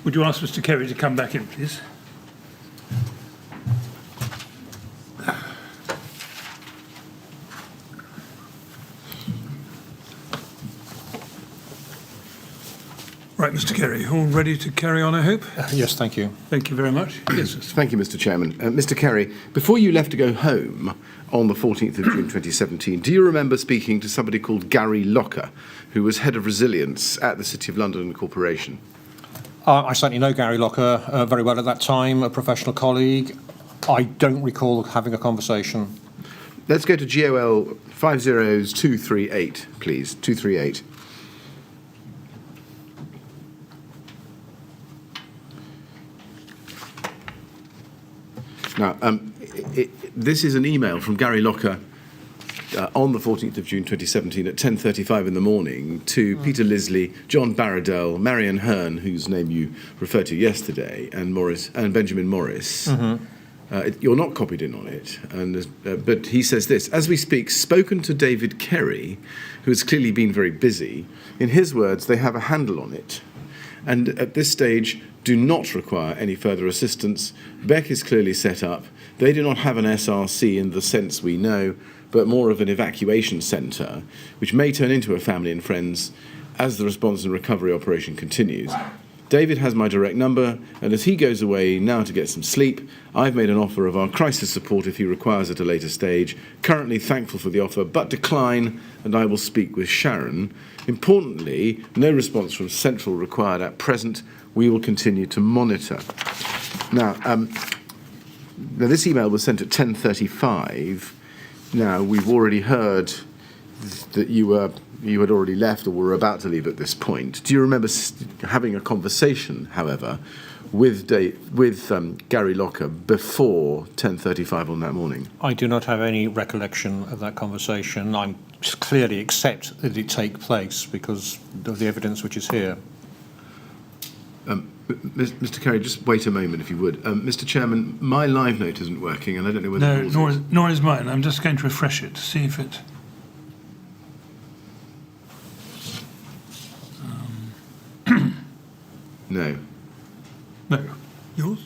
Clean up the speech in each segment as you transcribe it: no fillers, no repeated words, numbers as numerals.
Would you ask Mr. Kerry to come back in, please? Right, Mr. Kerry, all ready to carry on, I hope? Yes, thank you. Thank you very much. Yes, Mr. Thank you, Mr. Chairman. Mr. Kerry, before you left to go home on the 14th of June 2017, do you remember speaking to somebody called Gary Locker, who was Head of Resilience at the City of London Corporation? I certainly know Gary Locker very well at that time, a professional colleague. I don't recall having a conversation. Let's go to GOL 50238, please. 238. Now, this is an email from Gary Locker on the 14th of June 2017 at 10:35 in the morning to Peter Lisley, John Barradell, Marion Hearn, whose name you referred to yesterday, and Benjamin Morris. You're not copied in on it, but he says this: as we speak, spoken to David Kerry, who has clearly been very busy. In his words, they have a handle on it, and at this stage do not require any further assistance. Beck is clearly set up. They do not have an SRC in the sense we know, but more of an evacuation centre, which may turn into a family and friends as the response and recovery operation continues. David has my direct number, and as he goes away now to get some sleep, I've made an offer of our crisis support if he requires at a later stage. Currently thankful for the offer, but decline, and I will speak with Sharon. Importantly, no response from Central required at present. We will continue to monitor. Now, this email was sent at 10:35. Now, we've already heard that you had already left or were about to leave at this point. Do you remember having a conversation, however, with Gary Locker before 10:35 on that morning? I do not have any recollection of that conversation. I clearly accept that it take place because of the evidence which is here. Mr. Kerry, just wait a moment, if you would. Mr. Chairman, my live note isn't working, and I don't know whether... No, nor is mine. I'm just going to refresh it to see if it... No. No. Yours?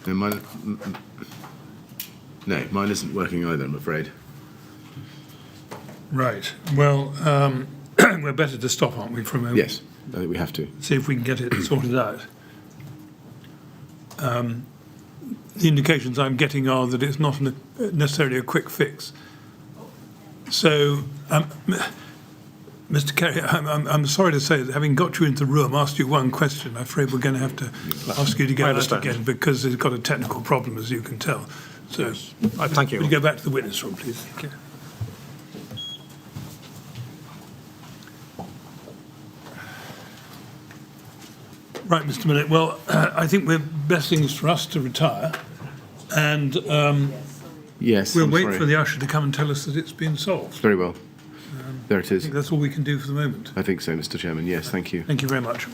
No, mine isn't working either, I'm afraid. Right. Well, we're better to stop, aren't we, for a moment? Yes, I think we have to. See if we can get it sorted out. The indications I'm getting are that it's not necessarily a quick fix. So, Mr. Kerry, I'm sorry to say that having got you into the room, asked you one question, I'm afraid we're going to have to ask you to get out again because it's got a technical problem, as you can tell. So, yes. Thank you. Would you go back to the witness room, please? Thank you. Right, Mr. Millett. Well, I think the best thing is for us to retire, and yes, we'll wait for the usher to come and tell us that it's been solved. Very well. There it I is. think that's all we can do for the moment. I think so, Mr. Chairman. Yes, thank you. Thank you very much.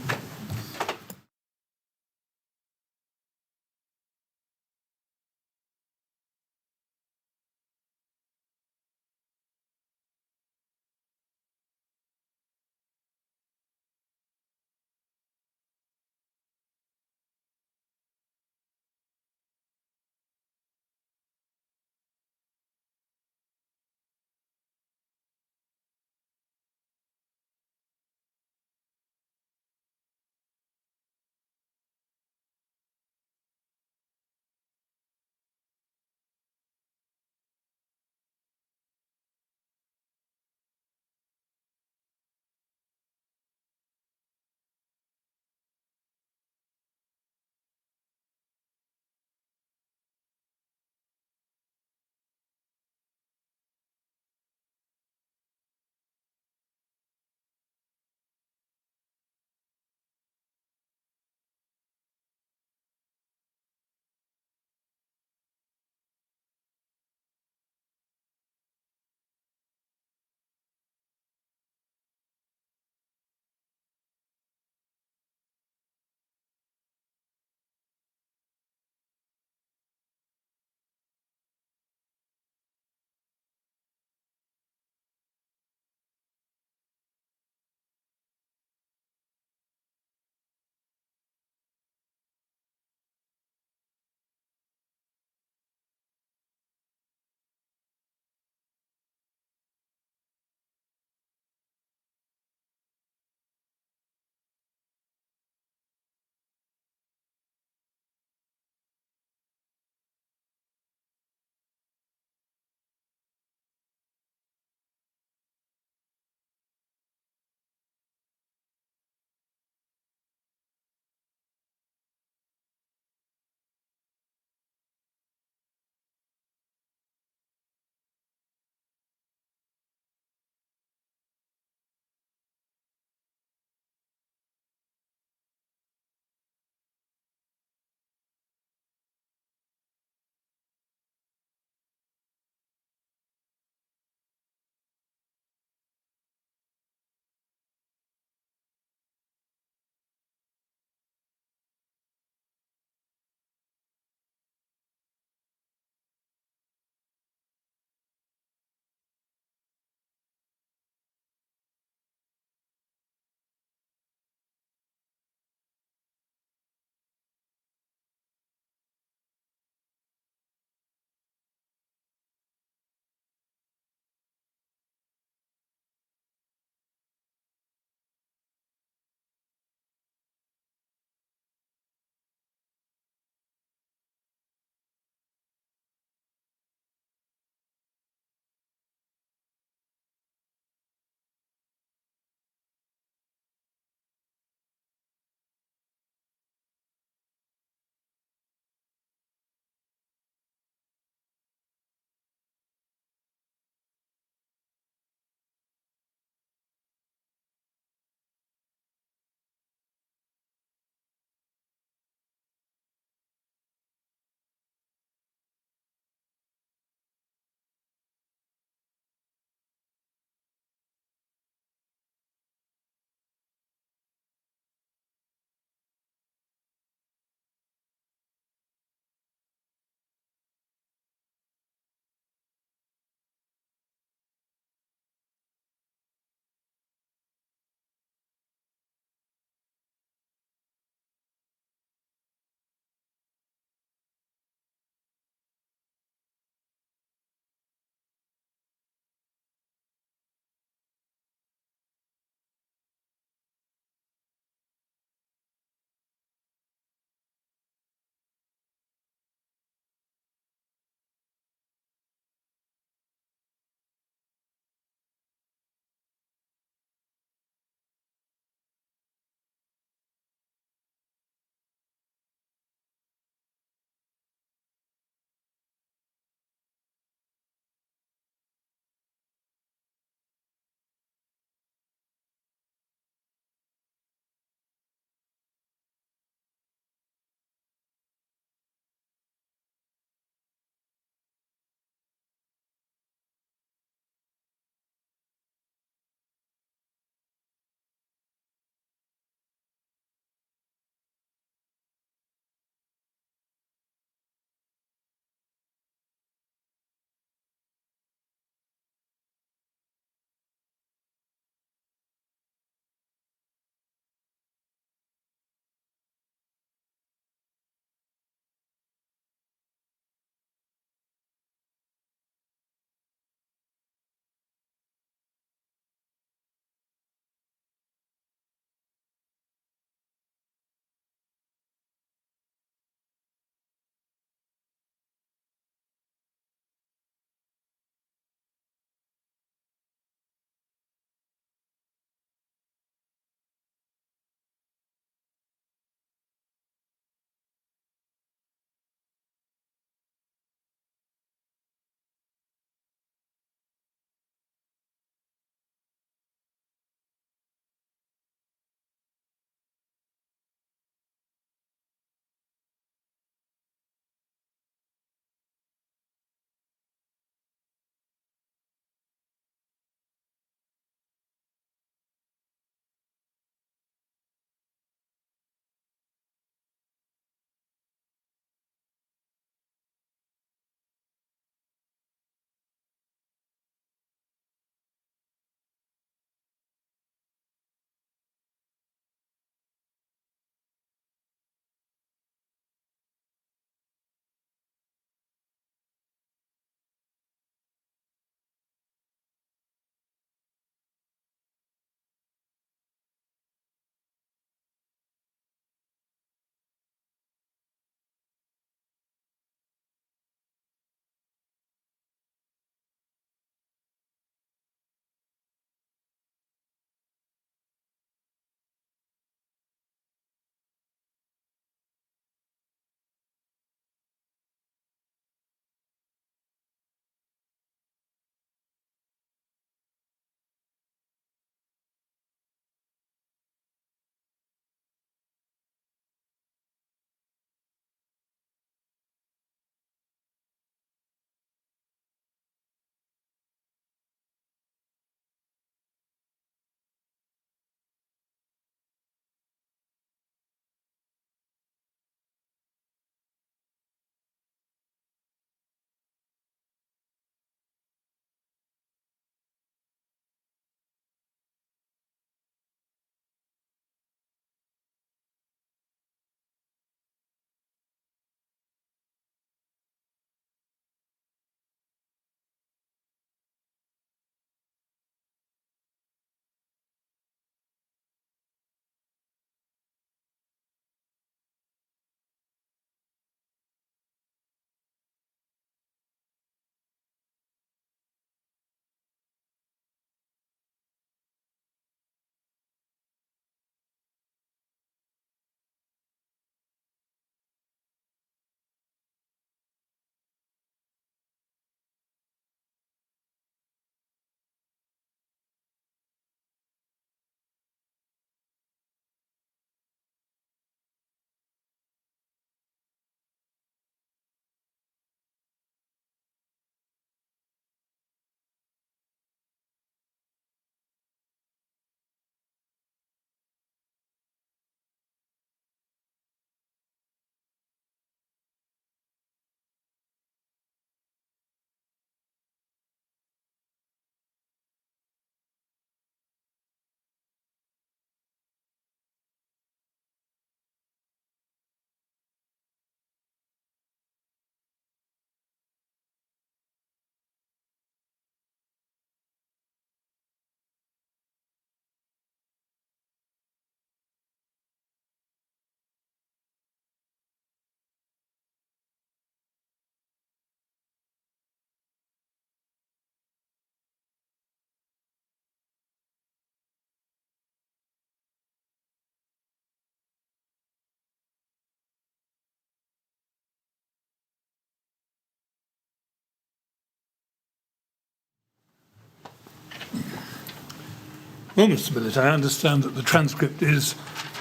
Well, Mr. Millett, I understand that the transcript is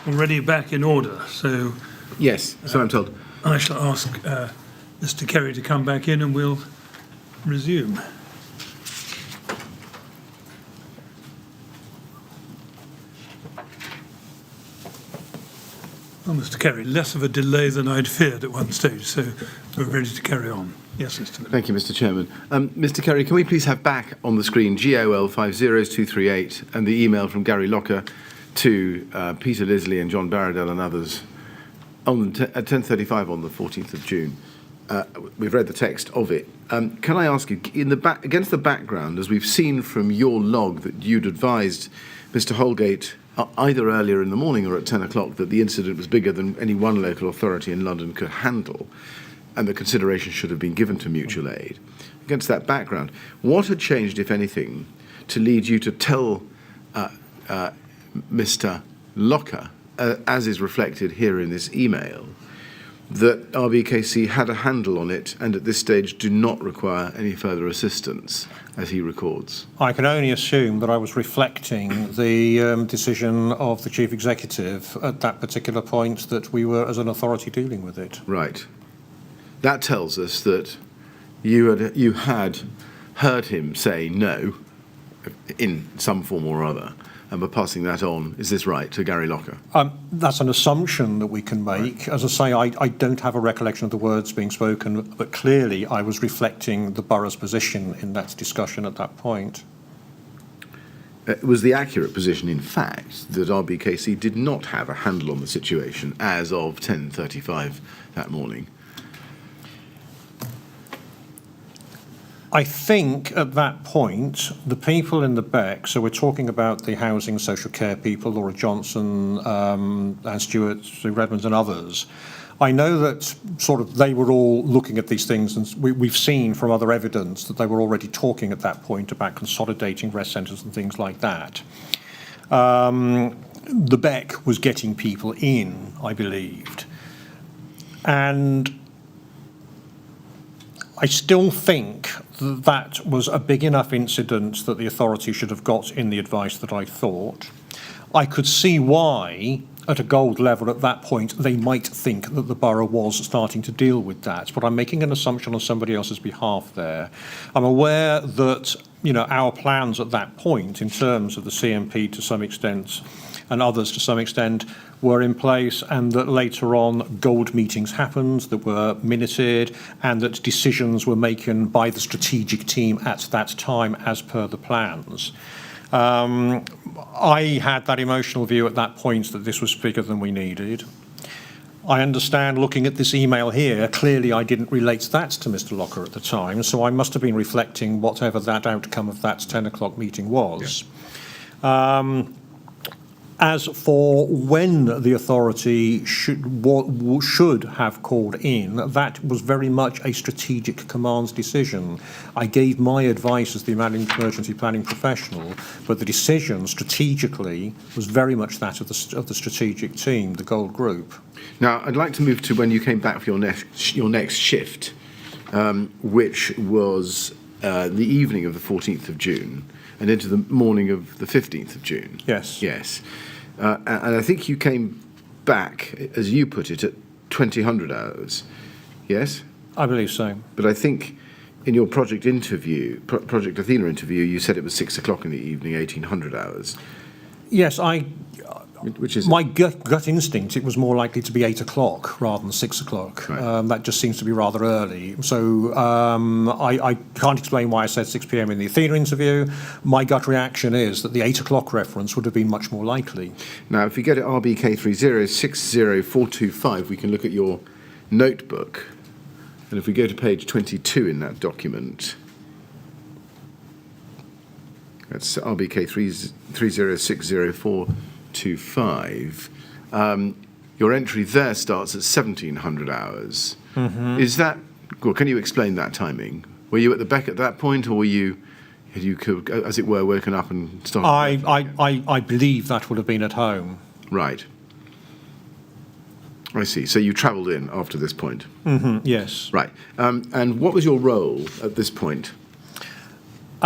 already back in order, so Yes, so I'm told. I shall ask Mr. Kerry to come back in and we'll resume. Well, Mr. Kerry, less of a delay than I'd feared at one stage, so we're ready to carry on. Yes, Mr. Millett. Thank you, Mr. Chairman. Mr. Kerry, can we please have back on the screen GOL 50238 and the email from Gary Locker to Peter Lisley and John Barradell and others at 10:35 on the 14th of June? We've read the text of it. Can I ask you, against the background, as we've seen from your log that you'd advised Mr. Holgate either earlier in the morning or at 10 o'clock that the incident was bigger than any one local authority in London could handle, and the consideration should have been given to mutual aid. Against that background, what had changed, if anything, to lead you to tell Mr. Locker, as is reflected here in this email, that RBKC had a handle on it and at this stage do not require any further assistance, as he records? I can only assume that I was reflecting the decision of the Chief Executive at that particular point, that we were, as an authority, dealing with it. Right. That tells us that you had heard him say no in some form or other, and we're passing that on, is this right, to Gary Locker? That's an assumption that we can make. Right. As I say, I don't have a recollection of the words being spoken, but clearly I was reflecting the borough's position in that discussion at that point. It was the accurate position, in fact, that RBKC did not have a handle on the situation as of 10:35 that morning. I think at that point, the people in the back, so we're talking about the housing and social care people, Laura Johnson, Anne Stewart, Sue Redmond and others, I know that sort of they were all looking at these things, and we've seen from other evidence that they were already talking at that point about consolidating rest centres and things like that. The Beck was getting people in, I believed. And I still think that was a big enough incident that the authority should have got in the advice that I thought. I could see why, at a gold level at that point, they might think that the borough was starting to deal with that. But I'm making an assumption on somebody else's behalf there. I'm aware that, you know, our plans at that point, in terms of the CMP to some extent and others to some extent, were in place, and that later on gold meetings happened that were minuted, and that decisions were made by the strategic team at that time as per the plans. I had that emotional view at that point that this was bigger than we needed. I understand, looking at this email here, clearly I didn't relate that to Mr. Locker at the time, so I must have been reflecting whatever that outcome of that 10 o'clock meeting was. Yeah. As for when the authority should have called in, that was very much a strategic command's decision. I gave my advice as the emergency planning professional, but the decision strategically was very much that of the strategic team, the Gold Group. Now, I'd like to move to when you came back for your next shift, which was the evening of the 14th of June and into the morning of the 15th of June. Yes. Yes. And I think you came back, as you put it, at 2000 hours. Yes? I believe so. But I think in your Project Athena interview, you said it was 6 o'clock in the evening, 1800 hours. Yes, Which is my gut instinct, it was more likely to be 8 o'clock rather than 6 o'clock. Right. That just seems to be rather early. So I can't explain why I said 6 p.m. in the Athena interview. My gut reaction is that the 8 o'clock reference would have been much more likely. Now, if you go to RBK 3060425, we can look at your notebook. And if we go to page 22 in that document, that's RBK 3060425. Your entry there starts at 1700 hours. Mm-hmm. Is that, well, can you explain that timing? Were you at the Beck at that point, or had you, as it were, woken up and started? I believe that would have been at home. Right. I see. So you travelled in after this point? Mm-hmm, yes. Right. And what was your role at this point?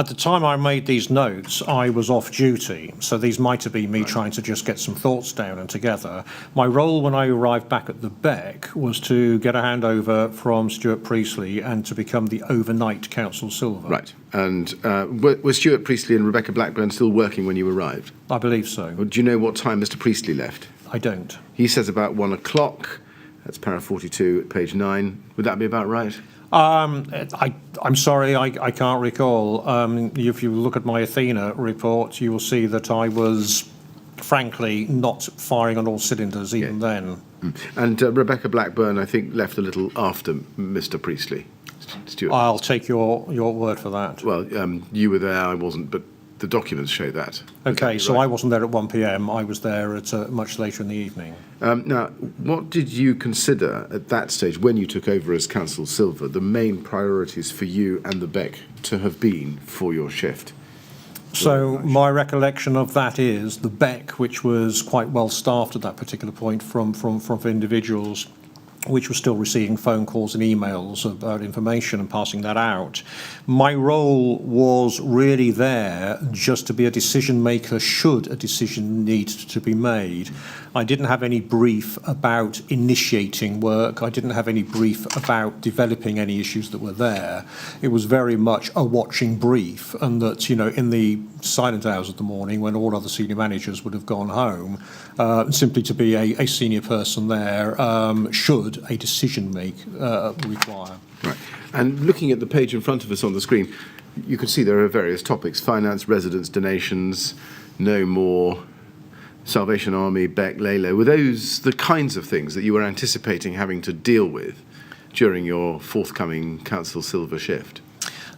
At the time I made these notes, I was off duty, so these might have been me trying to just get some thoughts down and together. My role when I arrived back at the Beck was to get a handover from Stuart Priestley and to become the overnight Council Silver. Right. And were Stuart Priestley and Rebecca Blackburn still working when you arrived? I believe so. Or do you know what time Mr. Priestley left? I don't. He says about 1 o'clock. That's para 42 at page 9. Would that be about right? I'm sorry, I can't recall. If you look at my Athena report, you will see that I was, frankly, not firing on all cylinders even then. And Rebecca Blackburn, I think, left a little after Mr. Priestley. Stuart. I'll take your word for that. Well, you were there, I wasn't, but the documents show that. Okay, so right? I wasn't there at 1 p.m. I was there at much later in the evening. Now, what did you consider at that stage, when you took over as Council Silver, the main priorities for you and the Beck to have been for your shift? So my recollection of that is the Beck, which was quite well staffed at that particular point from individuals, which was still receiving phone calls and emails about information and passing that out. My role was really there just to be a decision maker should a decision need to be made. I didn't have any brief about initiating work. I didn't have any brief about developing any issues that were there. It was very much a watching brief, and that, you know, in the silent hours of the morning when all other senior managers would have gone home, simply to be a senior person there should a decision require. Right. And looking at the page in front of us on the screen, you can see there are various topics: finance, residence, donations, no more, Salvation Army, Beck, Lelo. Were those the kinds of things that you were anticipating having to deal with during your forthcoming Council Silver shift?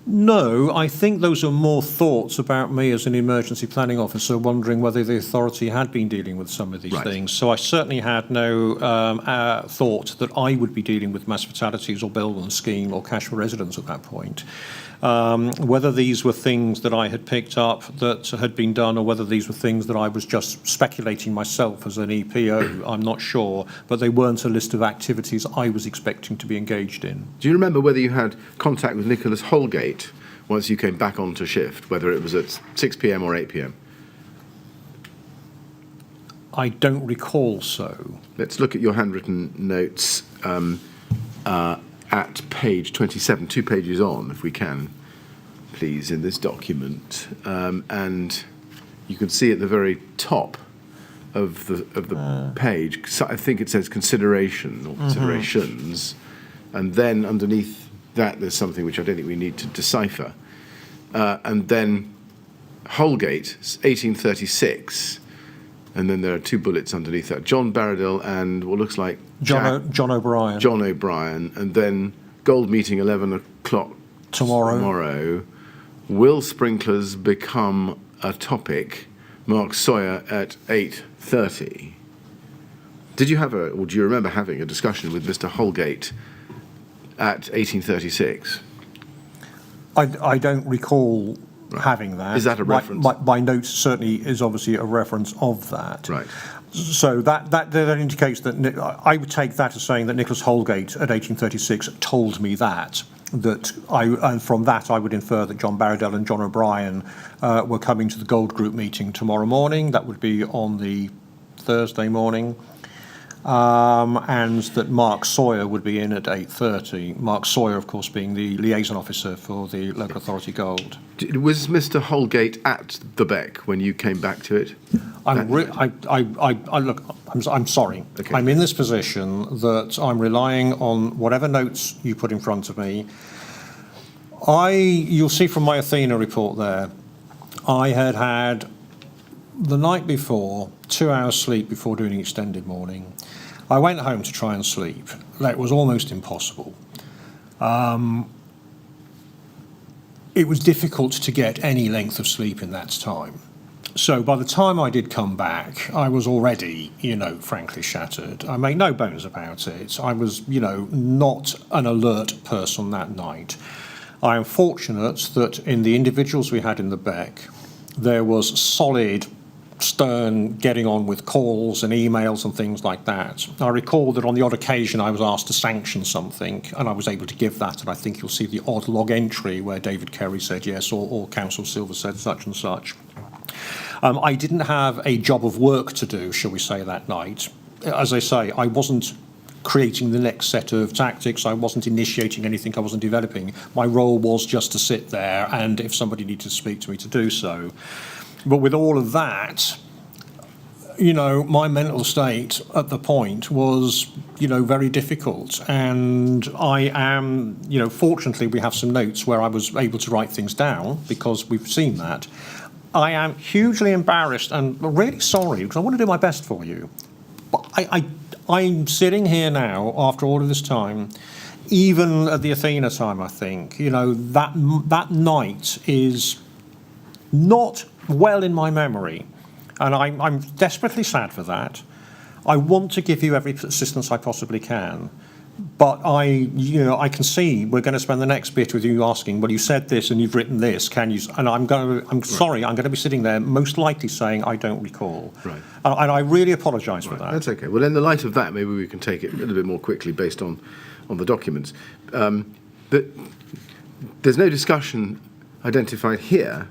No, I think those are more thoughts about me as an emergency planning officer, wondering whether the authority had been dealing with some of these things. So I certainly had no thought that I would be dealing with mass fatalities or Belden scheme or cash for residence at that point. Whether these were things that I had picked up that had been done, or whether these were things that I was just speculating myself as an EPO, I'm not sure, but they weren't a list of activities I was expecting to be engaged in. Do you remember whether you had contact with Nicholas Holgate once you came back onto shift, whether it was at 6 p.m. or 8 p.m? I don't recall so. Let's look at your handwritten notes at page 27, 2 pages on, if we can, please, in this document. And you can see at the very top of the page, I think it says consideration or considerations, and then underneath that there's something which I don't think we need to decipher. And then Holgate, 1836, and then there are 2 bullets underneath that: John Barradell and what looks like John O'Brien. John O'Brien, and then Gold meeting 11 o'clock tomorrow. Will sprinklers become a topic? Mark Sawyer at 8:30. Did you have or do you remember having a discussion with Mr. Holgate at 1836? I don't recall having that. Is that a reference? My notes certainly is obviously a reference of that. Right. So that indicates that I would take that as saying that Nicholas Holgate at 1836 told me that and from that I would infer that John Barradell and John O'Brien were coming to the Gold Group meeting tomorrow morning. That would be on the Thursday morning. And that Mark Sawyer would be in at 8:30. Mark Sawyer, of course, being the liaison officer for the local authority Gold. Was Mr. Holgate at the Beck when you came back to it? I'm sorry. Okay. I'm in this position that I'm relying on whatever notes you put in front of me. You'll see from my Athena report there, I had the night before 2 hours sleep before doing an extended morning. I went home to try and sleep. That was almost impossible. It was difficult to get any length of sleep in that time. So by the time I did come back, I was already, frankly shattered. I make no bones about it. I was, not an alert person that night. I am fortunate that in the individuals we had in the Beck, there was solid stern getting on with calls and emails and things like that. I recall that on the odd occasion I was asked to sanction something, and I was able to give that, and I think you'll see the odd log entry where David Kerry said yes, or Councillor Silver said such and such. I didn't have a job of work to do, shall we say, that night. As I say, I wasn't creating the next set of tactics, I wasn't initiating anything, I wasn't developing. My role was just to sit there, and if somebody needed to speak to me, to do so. But with all of that, you know, my mental state at the point was, you know, very difficult. And I am, you know, fortunately we have some notes where I was able to write things down because we've seen that. I am hugely embarrassed and really sorry because I want to do my best for you. But I'm sitting here now after all of this time, even at the Athena time, I think, you know, that night is not well in my memory, and I'm desperately sad for that. I want to give you every assistance I possibly can, but I can see we're going to spend the next bit with you asking, well, you said this and you've written this, can you? And I'm sorry, I'm going to be sitting there most likely saying I don't recall. Right. And I really apologise for that. That's okay. Well, in the light of that, maybe we can take it a little bit more quickly based on the documents. But there's no discussion identified here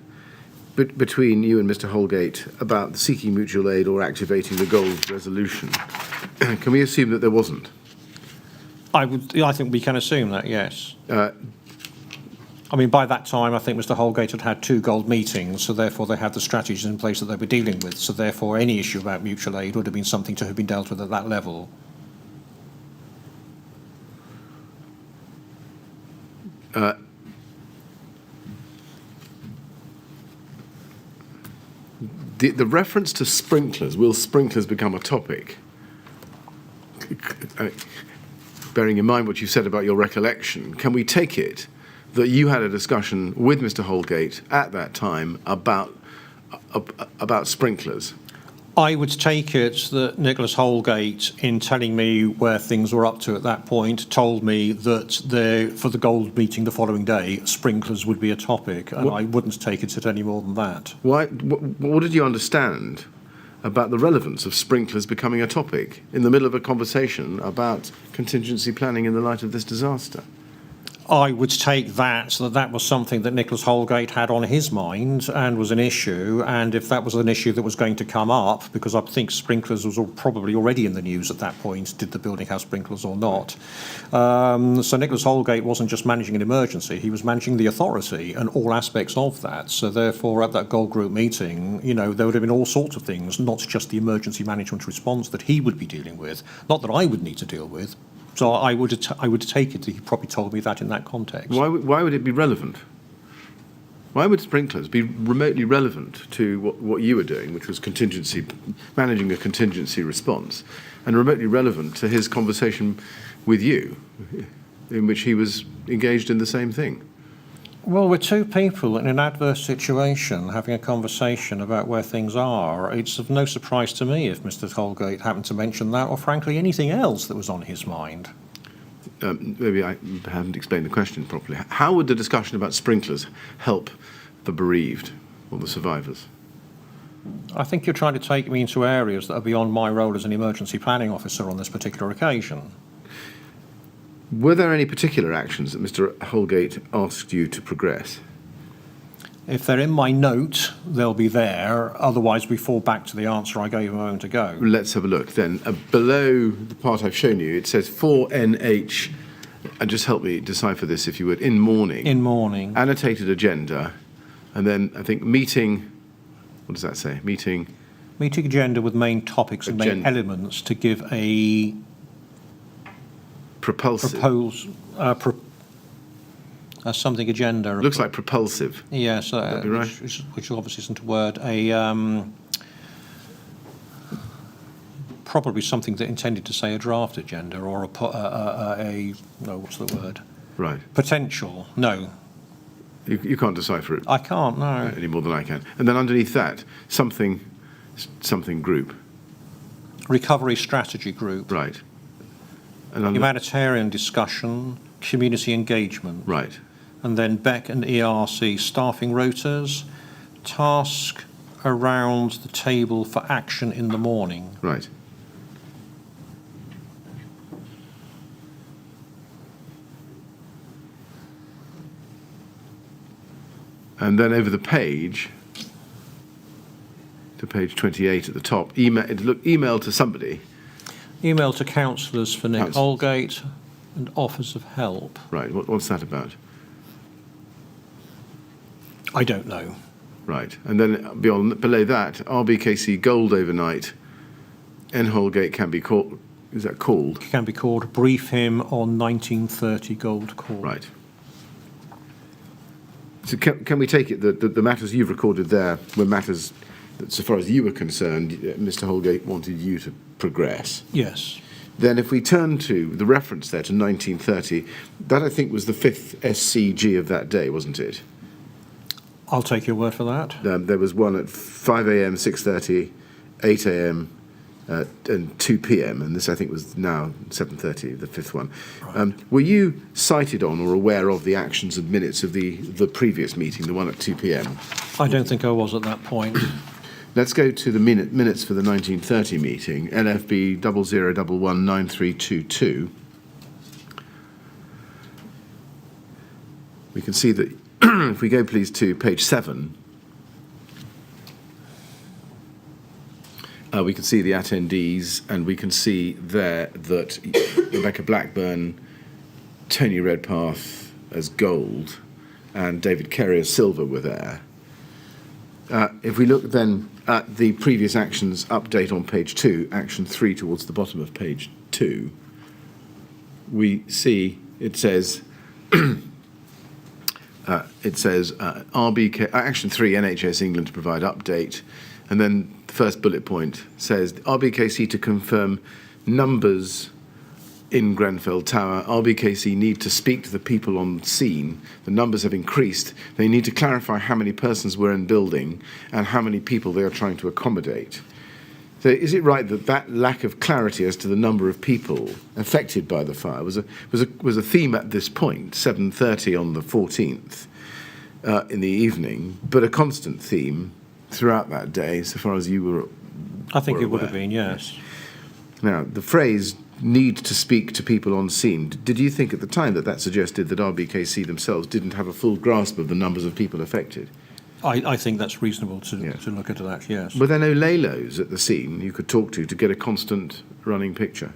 between you and Mr. Holgate about seeking mutual aid or activating the gold resolution. Can we assume that there wasn't? I think we can assume that, yes. I mean, by that time, I think Mr. Holgate had 2 gold meetings, so therefore they had the strategies in place that they were dealing with. So therefore, any issue about mutual aid would have been something to have been dealt with at that level. The reference to sprinklers, will sprinklers become a topic? Bearing in mind what you said about your recollection, can we take it that you had a discussion with Mr. Holgate at that time about sprinklers? I would take it that Nicholas Holgate, in telling me where things were up to at that point, told me that for the gold meeting the following day, sprinklers would be a topic, and I wouldn't take it at any more than that. Why? What did you understand about the relevance of sprinklers becoming a topic in the middle of a conversation about contingency planning in the light of this disaster? I would take that was something that Nicholas Holgate had on his mind and was an issue, and if that was an issue that was going to come up, because I think sprinklers was probably already in the news at that point, did the building have sprinklers or not? So Nicholas Holgate wasn't just managing an emergency, he was managing the authority and all aspects of that. So therefore, at that Gold Group meeting, you know, there would have been all sorts of things, not just the emergency management response that he would be dealing with, not that I would need to deal with. So I would take it that he probably told me that in that context. Why would it be relevant? Why would sprinklers be remotely relevant to what you were doing, which was managing a contingency response, and remotely relevant to his conversation with you, in which he was engaged in the same thing? Well, we're 2 people in an adverse situation having a conversation about where things are. It's of no surprise to me if Mr. Holgate happened to mention that, or frankly anything else that was on his mind. Maybe I haven't explained the question properly. How would the discussion about sprinklers help the bereaved or the survivors? I think you're trying to take me into areas that are beyond my role as an emergency planning officer on this particular occasion. Were there any particular actions that Mr. Holgate asked you to progress? If they're in my note, they'll be there. Otherwise, we fall back to the answer I gave a moment ago. Let's have a look then. Below the part I've shown you, it says 4NH, and just help me decipher this if you would, in morning. In morning. Annotated agenda, and then I think meeting, what does that say? Meeting agenda with main topics and main elements to give a propulsive. Something agenda. Looks like propulsive. Yes, That'd be right. which obviously isn't a word. Probably something that intended to say a draft agenda or what's the word? Right. Potential. No. You can't decipher it. I can't. No. Any more than I can. And then underneath that, something group. Recovery strategy group. Right. And humanitarian discussion, community engagement. Right. And then BEC and ERC staffing rotas, task around the table for action in the morning. Right. And then over the page, to page 28 at the top, email to somebody. Email to councillors for Nick Holgate and offers of help. Right, what's that about? I don't know. Right, and then below that, RBKC Gold overnight, N Holgate can be called, is that called? Can be called, brief him on 1930 Gold call. Right. So can we take it that the matters you've recorded there were matters that, so far as you were concerned, Mr. Holgate wanted you to progress? Yes. Then if we turn to the reference there to 1930, that I think was the 5th SCG of that day, wasn't it? I'll take your word for that. There was one at 5 a.m., 6:30, 8 a.m. And 2 p.m, and this I think was now 7:30, the 5th one. Right. Were you cited on or aware of the actions and minutes of the previous meeting, the one at 2 p.m? I don't think I was at that point. Let's go to the minutes for the 1930 meeting, LFB 00119322. We can see that, if we go please to page 7, we can see the attendees, and we can see there that Rebecca Blackburn, Tony Redpath as gold, and David Kerry as silver were there. If we look then at the previous actions update on page 2, action 3 towards the bottom of page 2, we see it says RBK action 3 NHS England to provide update, and then the first bullet point says RBKC to confirm numbers in Grenfell Tower. RBKC need to speak to the people on scene. The numbers have increased. They need to clarify how many persons were in building and how many people they are trying to accommodate. So is it right that that lack of clarity as to the number of people affected by the fire was a theme at this point, 7:30 on the 14th in the evening, but a constant theme throughout that day, so far as you were? I think it would have been, yes. Now, the phrase "need to speak to people on scene," did you think at the time that suggested that RBKC themselves didn't have a full grasp of the numbers of people affected? I think that's reasonable to look at that, yes. Were there no LALOs at the scene you could talk to get a constant running picture?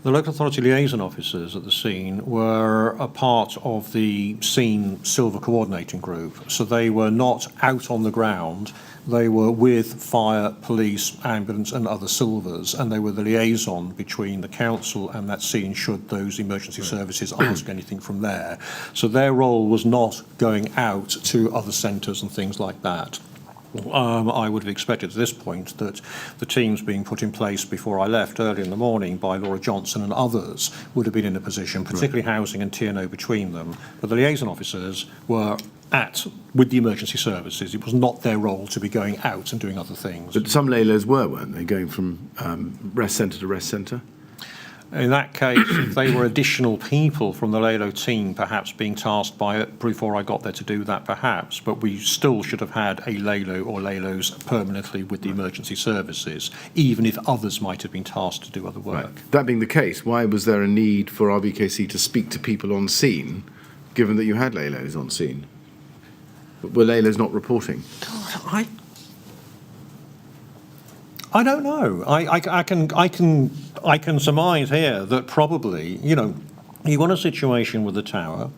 The local authority liaison officers at the scene were a part of the scene silver coordinating group, so they were not out on the ground. They were with fire, police, ambulance and other silvers, and they were the liaison between the council and that scene should those emergency services ask anything from there. So their role was not going out to other centres and things like that. I would have expected at this point that the teams being put in place before I left early in the morning by Laura Johnson and others would have been in a position, particularly housing and T&O between them. But the liaison officers were with the emergency services. It was not their role to be going out and doing other things. But some LALOs weren't they, going from rest centre to rest centre? In that case, if they were additional people from the LALO team, perhaps being tasked by it before I got there to do that, perhaps, but we still should have had a LALO or LALOs permanently with the emergency services, even if others might have been tasked to do other work. Right. That being the case, why was there a need for RBKC to speak to people on scene, given that you had LALOs on scene? Were LALOs not reporting? God, I don't know. I can surmise here that probably, you want a situation with the tower.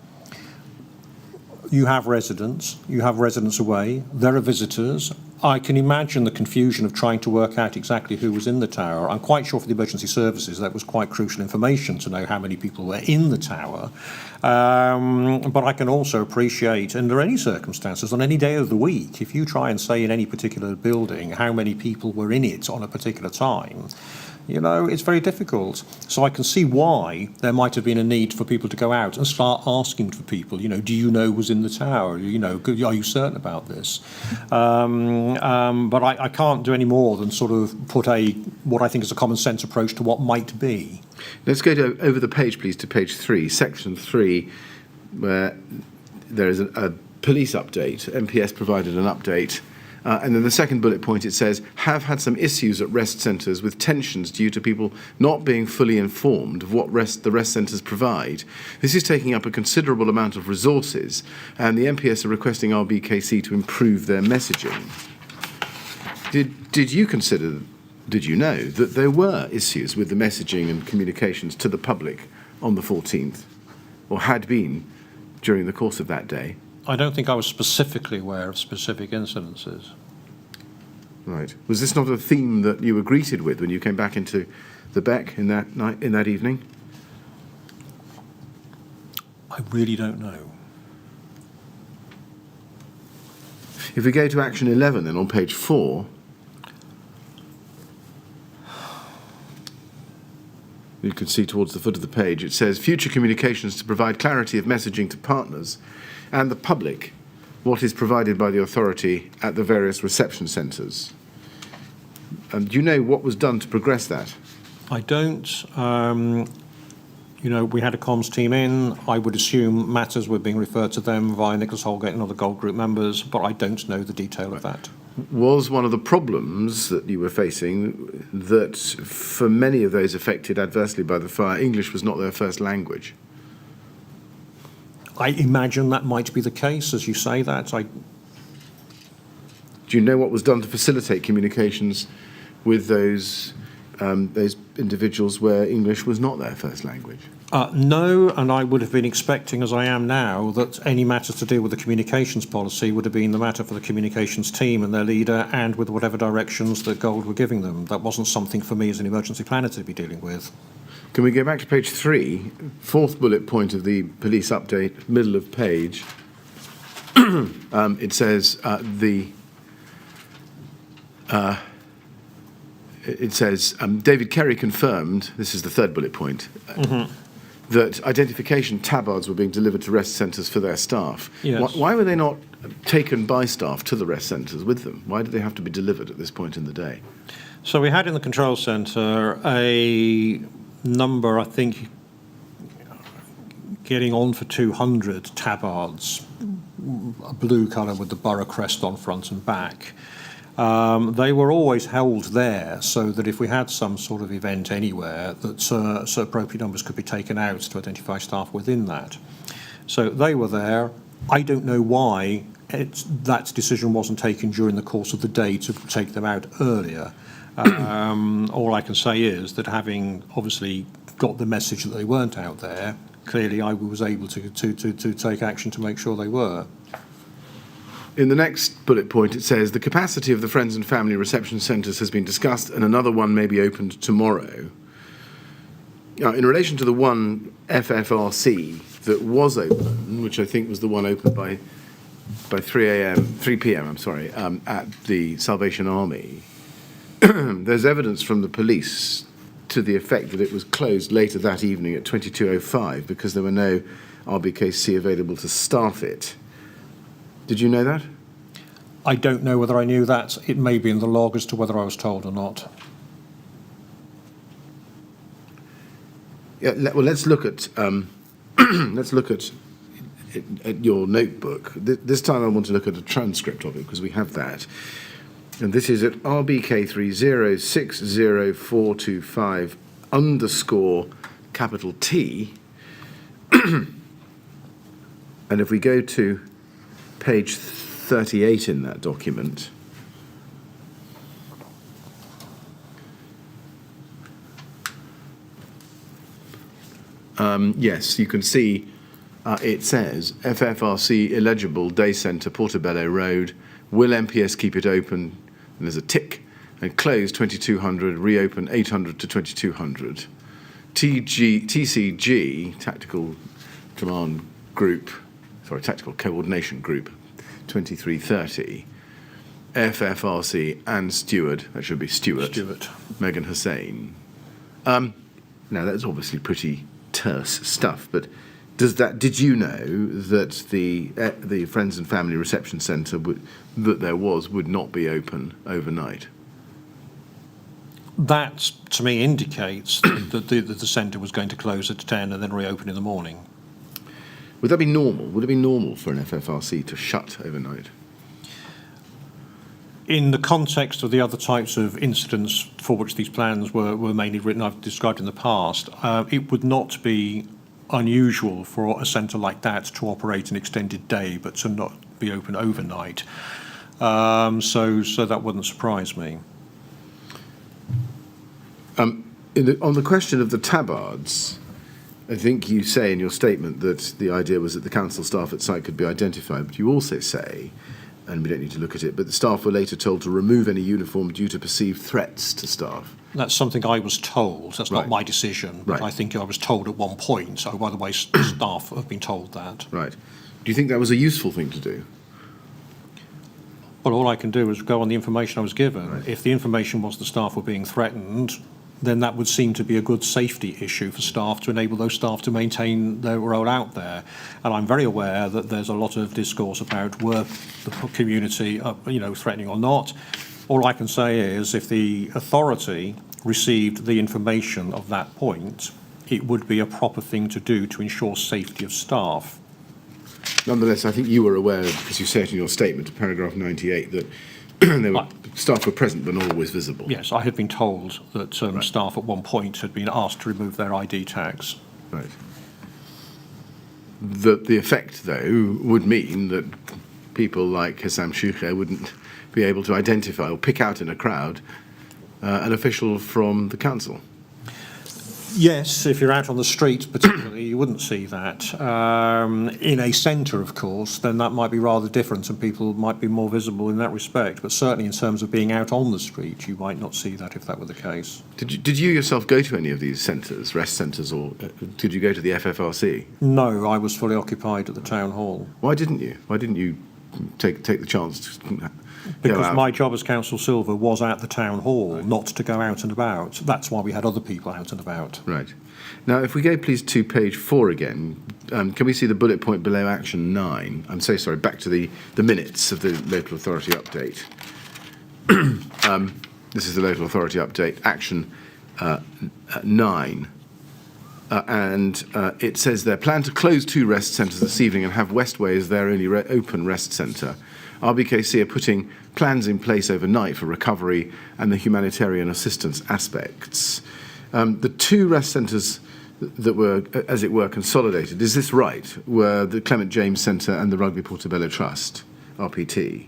You have residents away, there are visitors. I can imagine the confusion of trying to work out exactly who was in the tower. I'm quite sure for the emergency services that was quite crucial information to know how many people were in the tower. But I can also appreciate, under any circumstances, on any day of the week, if you try and say in any particular building how many people were in it on a particular time, it's very difficult. So I can see why there might have been a need for people to go out and start asking for people, do you know who's in the tower? Are you certain about this? But I can't do any more than sort of put what I think is a common sense approach to what might be. Let's go over the page, please, to page 3, section 3, where there is a police update. MPS provided an update And then the second bullet point, it says, have had some issues at rest centres with tensions due to people not being fully informed of what the rest centres provide. This is taking up a considerable amount of resources, and the MPS are requesting RBKC to improve their messaging. Did you know that there were issues with the messaging and communications to the public on the 14th, or had been during the course of that day? I don't think I was specifically aware of specific incidences. Right. Was this not a theme that you were greeted with when you came back into the Beck in that evening? I really don't know. If we go to action 11, then on page 4, you can see towards the foot of the page, it says, future communications to provide clarity of messaging to partners and the public, what is provided by the authority at the various reception centres. Do you know what was done to progress that? I don't. We had a comms team in. I would assume matters were being referred to them via Nicholas Holgate and other Gold Group members, but I don't know the detail of that. Was one of the problems that you were facing that for many of those affected adversely by the fire, English was not their first language? I imagine that might be the case, as you say that. Do you know what was done to facilitate communications with those individuals where English was not their first language? No, and I would have been expecting, as I am now, that any matters to do with the communications policy would have been the matter for the communications team and their leader, and with whatever directions that Gold were giving them. That wasn't something for me as an emergency planner to be dealing with. Can we go back to page 3, fourth bullet point of the police update, middle of page? It says David Kerry confirmed, this is the third bullet point, that identification tabards were being delivered to rest centres for their staff. Yes. Why were they not taken by staff to the rest centres with them? Why did they have to be delivered at this point in the day? So we had in the control centre a number, I think, getting on for 200 tabards, a blue colour with the borough crest on front and back. They were always held there so that if we had some sort of event anywhere, that so appropriate numbers could be taken out to identify staff within that. So they were there. I don't know why that decision wasn't taken during the course of the day to take them out earlier. All I can say is that having obviously got the message that they weren't out there, clearly I was able to take action to make sure they were. In the next bullet point, it says, the capacity of the Friends and Family Reception Centres has been discussed and another one may be opened tomorrow. Now, in relation to the one FFRC that was open, which I think was the one opened by 3 p.m. At the Salvation Army, there's evidence from the police to the effect that it was closed later that evening at 22:05 because there were no RBKC available to staff it. Did you know that? I don't know whether I knew that. It may be in the log as to whether I was told or not. Yeah, well, let's look at your notebook. This time I want to look at a transcript of it because we have that. And this is at RBK30604255_T. And if we go to page 38 in that document, yes, you can see it says FFRC eligible day centre Portobello Road. Will MPS keep it open? And there's a tick. And close 2200, reopen 800 to 2200. TCG, Tactical Command Group, Tactical Coordination Group, 2330. FFRC and Steward, that should be Stewart. Megan Hussain. Now that's obviously pretty terse stuff, but did you know that the Friends and Family Reception Centre that there would not be open overnight? That, to me, indicates that the centre was going to close at 10 and then reopen in the morning. Would that be normal? Would it be normal for an FFRC to shut overnight? In the context of the other types of incidents for which these plans were mainly written, I've described in the past, it would not be unusual for a centre like that to operate an extended day, but to not be open overnight. So that wouldn't surprise me. On the question of the tabards, I think you say in your statement that the idea was that the council staff at site could be identified, but you also say, and we don't need to look at it, but the staff were later told to remove any uniform due to perceived threats to staff. That's something I was told. That's not my decision. But I think I was told at one point. So, by the way, staff have been told that. Right. Do you think that was a useful thing to do? Well, all I can do is go on the information I was given. Right. If the information was the staff were being threatened, then that would seem to be a good safety issue for staff to enable those staff to maintain their role out there. And I'm very aware that there's a lot of discourse about were the community, threatening or not. All I can say is if the authority received the information of that point, it would be a proper thing to do to ensure safety of staff. Nonetheless, I think you were aware, because you say it in your statement, paragraph 98, that staff were present but not always visible. Yes, I had been told that staff at one point had been asked to remove their ID tags. Right. The effect, though, would mean that people like Hesam Shoucher wouldn't be able to identify or pick out in a crowd an official from the council. Yes, if you're out on the street particularly, you wouldn't see that. In a centre, of course, then that might be rather different and people might be more visible in that respect. But certainly in terms of being out on the street, you might not see that if that were the case. Did you yourself go to any of these centres, rest centres, or did you go to the FFRC? No, I was fully occupied at the town hall. Why didn't you? Why didn't you take the chance to Because my job as Council Silver was at the town hall, not to go out and about. That's why we had other people out and about. Right. Now, if we go, please, to page 4 again, can we see the bullet point below action 9? I'm so sorry, back to the minutes of the local authority update. This is the local authority update, action 9. And it says there, plan to close 2 rest centres this evening and have Westway as their only open rest centre. RBKC are putting plans in place overnight for recovery and the humanitarian assistance aspects. The 2 rest centres that were, as it were, consolidated, is this right, were the Clement James Centre and the Rugby Portobello Trust, RPT?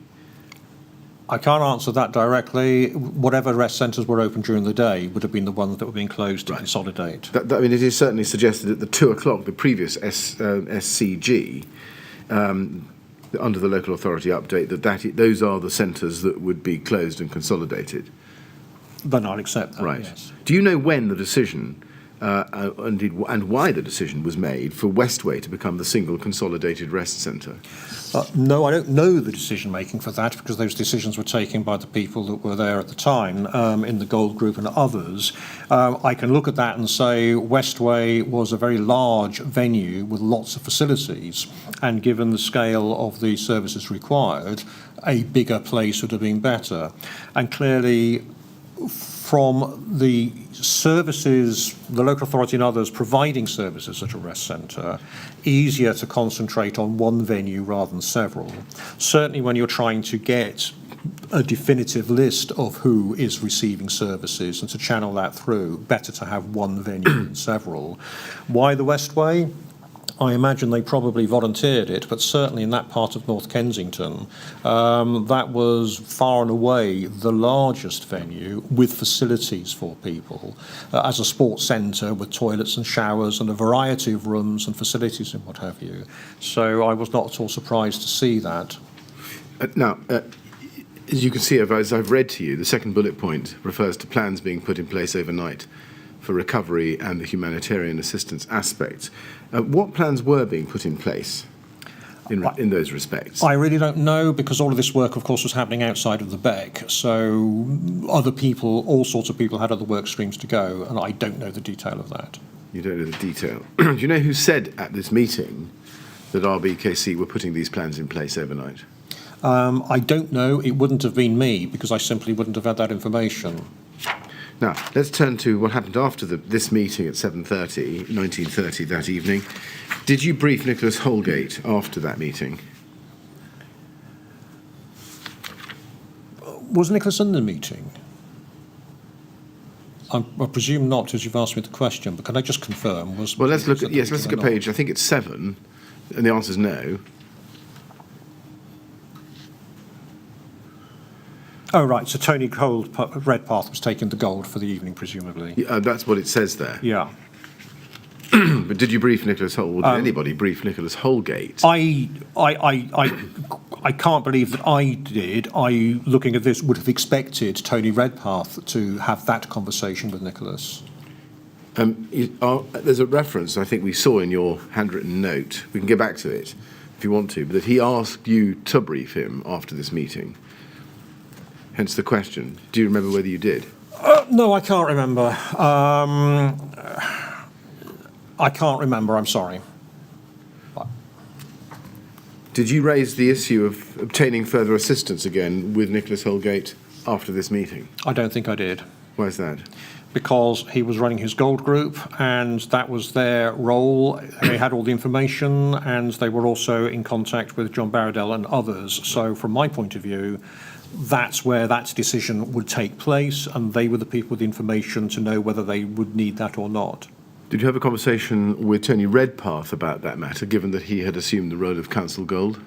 I can't answer that directly. Whatever rest centres were open during the day would have been the ones that were being closed to consolidate. I mean, it is certainly suggested at the 2 o'clock, the previous SCG, under the local authority update, those are the centres that would be closed and consolidated. Then I'll accept that, right. Yes. Do you know when the decision, and why the decision was made for Westway to become the single consolidated rest centre? No, I don't know the decision-making for that because those decisions were taken by the people that were there at the time in the Gold Group and others. I can look at that and say Westway was a very large venue with lots of facilities, and given the scale of the services required, a bigger place would have been better. And clearly, from the services, the local authority and others providing services at a rest centre, easier to concentrate on one venue rather than several. Certainly when you're trying to get a definitive list of who is receiving services and to channel that through, better to have one venue than several. Why the Westway? I imagine they probably volunteered it, but certainly in that part of North Kensington, that was far and away the largest venue with facilities for people, as a sports centre with toilets and showers and a variety of rooms and facilities and what have you. So I was not at all surprised to see that. Now, as you can see, as I've read to you, the second bullet point refers to plans being put in place overnight for recovery and the humanitarian assistance aspects. What plans were being put in place in those respects? I really don't know because all of this work, of course, was happening outside of the BEC. So other people, all sorts of people had other work streams to go, and I don't know the detail of that. You don't know the detail. Do you know who said at this meeting that RBKC were putting these plans in place overnight? I don't know. It wouldn't have been me because I simply wouldn't have had that information. Now, let's turn to what happened after this meeting at 19:30 that evening. Did you brief Nicholas Holgate after that meeting? Was Nicholas in the meeting? I presume not, as you've asked me the question, but can I just confirm? Well, let's look at page, I think it's 7, and the answer's no. Oh, right, so Tony Redpath was taking the gold for the evening, presumably. Yeah, that's what it says there. Yeah. But did you brief Nicholas Holgate? Did anybody brief Nicholas Holgate? I can't believe that I did. I, looking at this, would have expected Tony Redpath to have that conversation with Nicholas. There's a reference I think we saw in your handwritten note. We can get back to it if you want to, but that he asked you to brief him after this meeting. Hence the question. Do you remember whether you did? No, I can't remember. I can't remember, I'm sorry. Did you raise the issue of obtaining further assistance again with Nicholas Holgate after this meeting? I don't think I did. Why is that? Because he was running his gold group and that was their role. They had all the information and they were also in contact with John Baradell and others. So from my point of view, that's where that decision would take place and they were the people with the information to know whether they would need that or not. Did you have a conversation with Tony Redpath about that matter, given that he had assumed the role of Council Gold?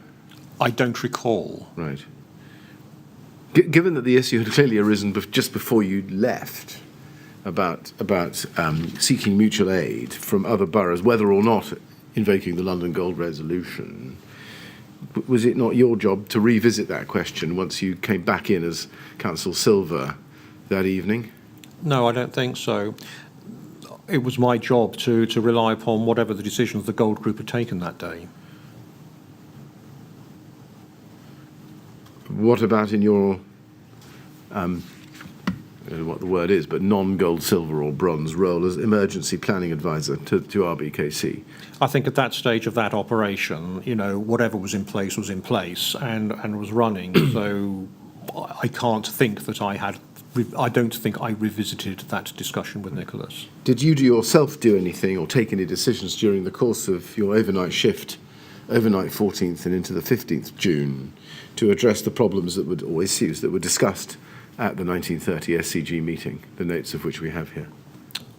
I don't recall. Right. Given that the issue had clearly arisen just before you left about seeking mutual aid from other boroughs, whether or not invoking the London Gold Resolution, was it not your job to revisit that question once you came back in as Council Silver that evening? No, I don't think so. It was my job to rely upon whatever the decisions the Gold Group had taken that day. What about in your, I don't know what the word is, but non-gold, silver or bronze role as emergency planning advisor to RBKC? I think at that stage of that operation, whatever was in place and was running. So I can't think that I don't think I revisited that discussion with Nicholas. Did you yourself do anything or take any decisions during the course of your overnight shift, overnight 14th and into the 15th June, to address the problems or issues that were discussed at the 1930 SCG meeting, the notes of which we have here?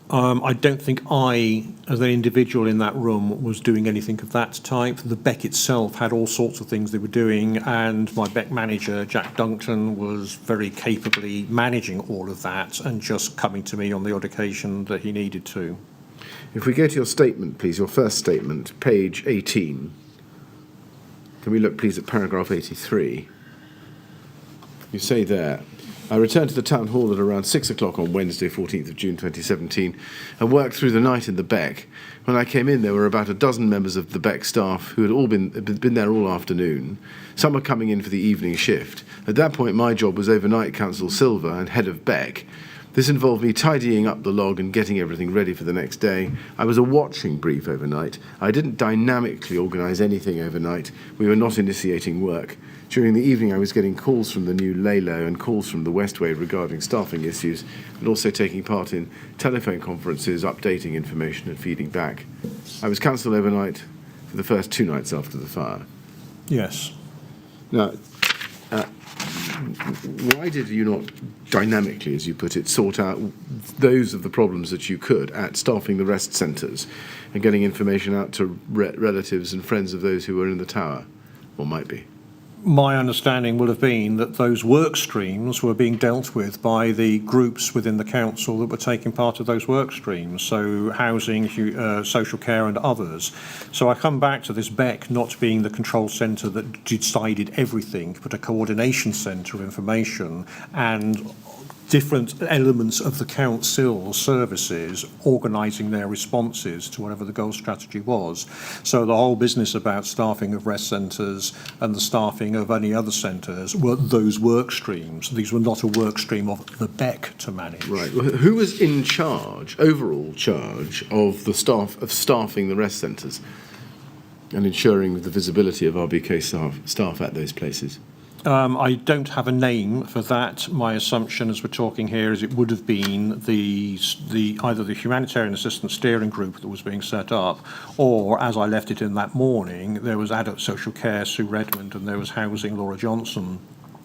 I don't think I, as an individual in that room, was doing anything of that type. The BEC itself had all sorts of things they were doing, and my BEC manager, Jack Duncton, was very capably managing all of that and just coming to me on the odd occasion that he needed to. If we go to your statement, please, your first statement, page 18. Can we look, please, at paragraph 83? You say there, I returned to the town hall at around 6 o'clock on Wednesday, 14th of June 2017, and worked through the night in the BEC. When I came in, there were about a dozen members of the BEC staff who had all been there all afternoon. Some were coming in for the evening shift. At that point, my job was overnight Council Silver and head of BEC. This involved me tidying up the log and getting everything ready for the next day. I was a watching brief overnight. I didn't dynamically organise anything overnight. We were not initiating work. During the evening, I was getting calls from the new Lalo and calls from the Westway regarding staffing issues, and also taking part in telephone conferences, updating information and feeding back. I was council overnight for the first 2 nights after the fire. Yes. Now, why did you not dynamically, as you put it, sort out those of the problems that you could at staffing the rest centres and getting information out to relatives and friends of those who were in the tower, or might be? My understanding will have been that those work streams were being dealt with by the groups within the council that were taking part of those work streams, so housing, social care and others. So I come back to this BEC not being the control centre that decided everything, but a coordination centre of information and different elements of the council services organising their responses to whatever the goal strategy was. So the whole business about staffing of rest centres and the staffing of any other centres were those work streams. These were not a work stream of the BEC to manage. Right. Well, who was in charge, overall charge, of the staffing the rest centres and ensuring the visibility of RBK staff at those places? I don't have a name for that. My assumption, as we're talking here, is it would have been either the humanitarian assistance steering group that was being set up, or, as I left it in that morning, there was adult social care, Sue Redmond, and there was housing, Laura Johnson.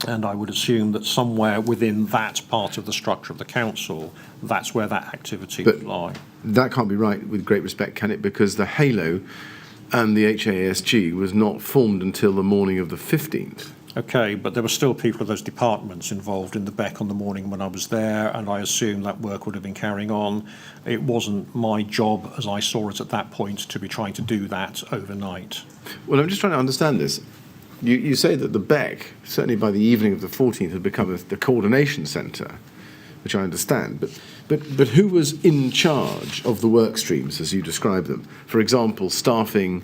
And I would assume that somewhere within that part of the structure of the council, that's where that activity would lie. That can't be right, with great respect, can it? Because the HALO and the HASG was not formed until the morning of the 15th. Okay, but there were still people of those departments involved in the BEC on the morning when I was there, and I assume that work would have been carrying on. It wasn't my job, as I saw it at that point, to be trying to do that overnight. Well, I'm just trying to understand this. You say that the BEC, certainly by the evening of the 14th, had become the coordination centre, which I understand. But who was in charge of the work streams as you describe them? For example, staffing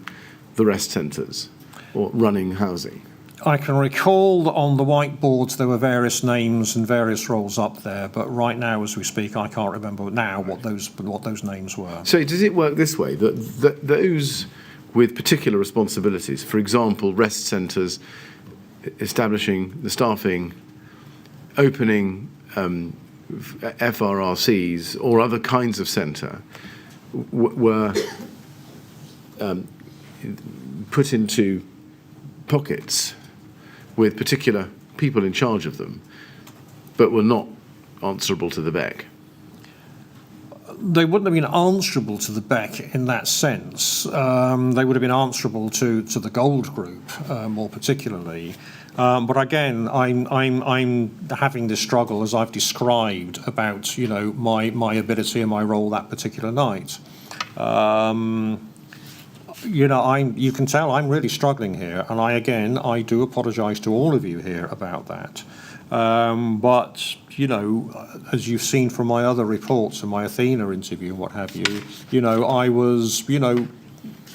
the rest centres or running housing? I can recall that on the whiteboards there were various names and various roles up there, but right now as we speak I can't remember now what those names were. So does it work this way, that those with particular responsibilities, for example, rest centres, establishing the staffing, opening FRRCs or other kinds of centre, were put into pockets with particular people in charge of them, but were not answerable to the BEC? They wouldn't have been answerable to the BEC in that sense. They would have been answerable to the Gold Group more particularly. But again, I'm having this struggle as I've described about my ability and my role that particular night. You can tell I'm really struggling here, and I do apologise to all of you here about that. But as you've seen from my other reports and my Athena interview and what have you, I was,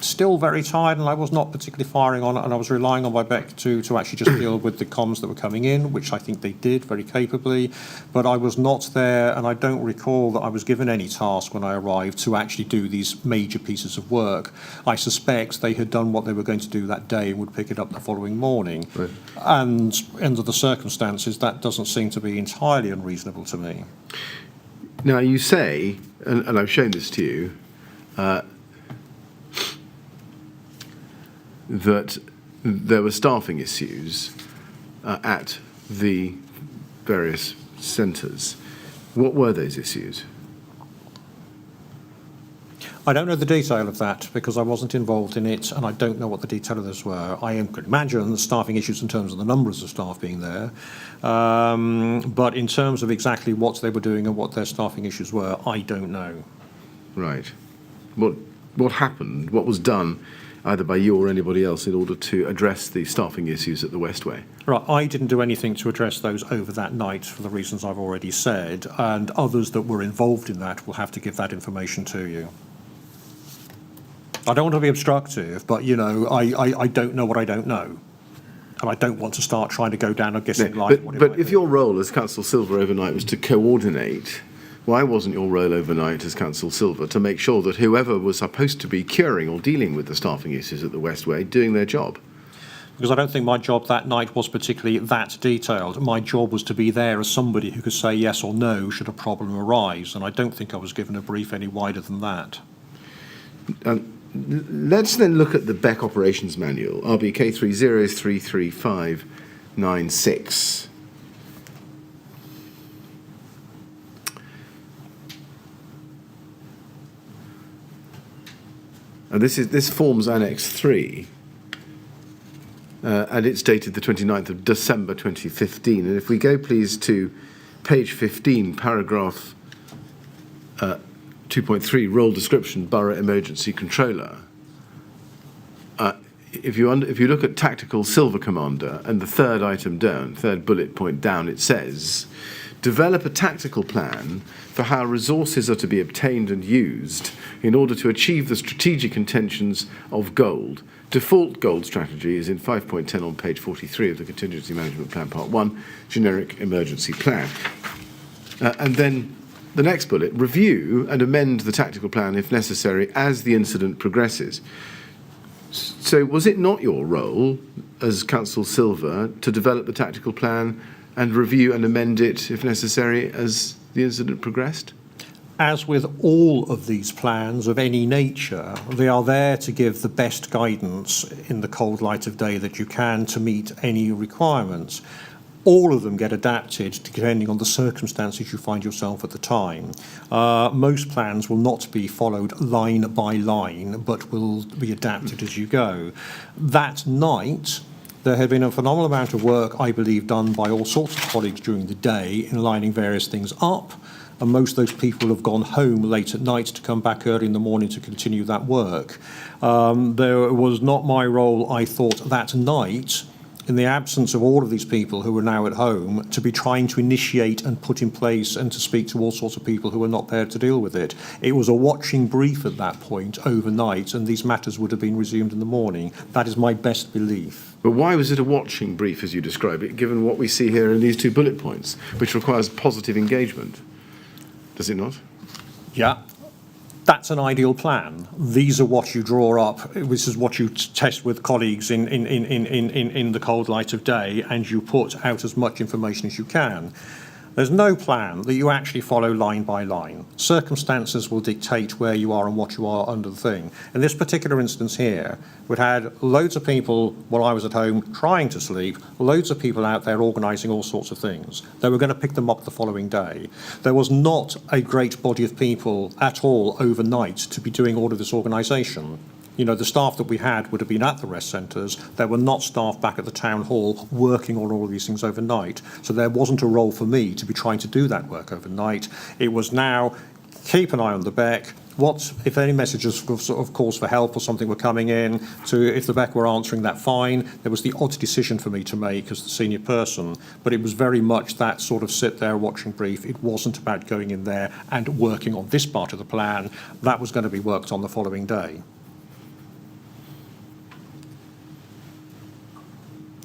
still very tired, and I was not particularly firing on it, and I was relying on my BEC to actually just deal with the comms that were coming in, which I think they did very capably, but I was not there, and I don't recall that I was given any task when I arrived to actually do these major pieces of work. I suspect they had done what they were going to do that day and would pick it up the following morning. Right. And under the circumstances, that doesn't seem to be entirely unreasonable to me. Now you say, and I've shown this to you, that there were staffing issues at the various centres. What were those issues? I don't know the detail of that because I wasn't involved in it, and I don't know what the detail of those were. I could imagine the staffing issues in terms of the numbers of staff being there, but in terms of exactly what they were doing and what their staffing issues were, I don't know. Right. What happened? What was done, either by you or anybody else, in order to address the staffing issues at the Westway? Right, I didn't do anything to address those over that night for the reasons I've already said, and others that were involved in that will have to give that information to you. I don't want to be obstructive, but, I don't know what I don't know. And I don't want to start trying to go down a guessing line. But if your role as Councillor Silver overnight was to coordinate, why wasn't your role overnight as Councillor Silver to make sure that whoever was supposed to be curing or dealing with the staffing issues at the Westway doing their job? Because I don't think my job that night was particularly that detailed. My job was to be there as somebody who could say yes or no should a problem arise, and I don't think I was given a brief any wider than that. Let's then look at the BEC Operations Manual, RBK 30033596. And this forms Annex 3, and it's dated the 29th of December 2015. And if we go, please, to page 15, paragraph 2.3, role description, Borough Emergency Controller. If you look at Tactical Silver Commander and the third item down, third bullet point down, it says, develop a tactical plan for how resources are to be obtained and used in order to achieve the strategic intentions of gold. Default gold strategy is in 5.10 on page 43 of the Contingency Management Plan Part 1, generic emergency plan. And then the next bullet, review and amend the tactical plan if necessary as the incident progresses. So was it not your role as Councillor Silver to develop the tactical plan and review and amend it if necessary as the incident progressed? As with all of these plans of any nature, they are there to give the best guidance in the cold light of day that you can to meet any requirements. All of them get adapted depending on the circumstances you find yourself at the time. Most plans will not be followed line by line, but will be adapted as you go. That night, there had been a phenomenal amount of work, I believe, done by all sorts of colleagues during the day in lining various things up. And most of those people have gone home late at night to come back early in the morning to continue that work. There was not my role, I thought, that night, in the absence of all of these people who were now at home, to be trying to initiate and put in place and to speak to all sorts of people who were not there to deal with it. It was a watching brief at that point overnight, and these matters would have been resumed in the morning. That is my best belief. But why was it a watching brief, as you describe it, given what we see here in these 2 bullet points, which requires positive engagement? Does it not? Yeah. That's an ideal plan. These are what you draw up. This is what you test with colleagues in the cold light of day, and you put out as much information as you can. There's no plan that you actually follow line by line. Circumstances will dictate where you are and what you are under the thing. In this particular instance here, we'd had loads of people while I was at home trying to sleep, loads of people out there organising all sorts of things. They were going to pick them up the following day. There was not a great body of people at all overnight to be doing all of this organisation. You know, the staff that we had would have been at the rest centres. There were not staff back at the town hall working on all of these things overnight. So there wasn't a role for me to be trying to do that work overnight. It was now keep an eye on the Beck. What, if any messages of calls for help or something were coming in, to if the Beck were answering that, fine. There was the odd decision for me to make as the senior person, but it was very much that sort of sit there watching brief. It wasn't about going in there and working on this part of the plan. That was going to be worked on the following day.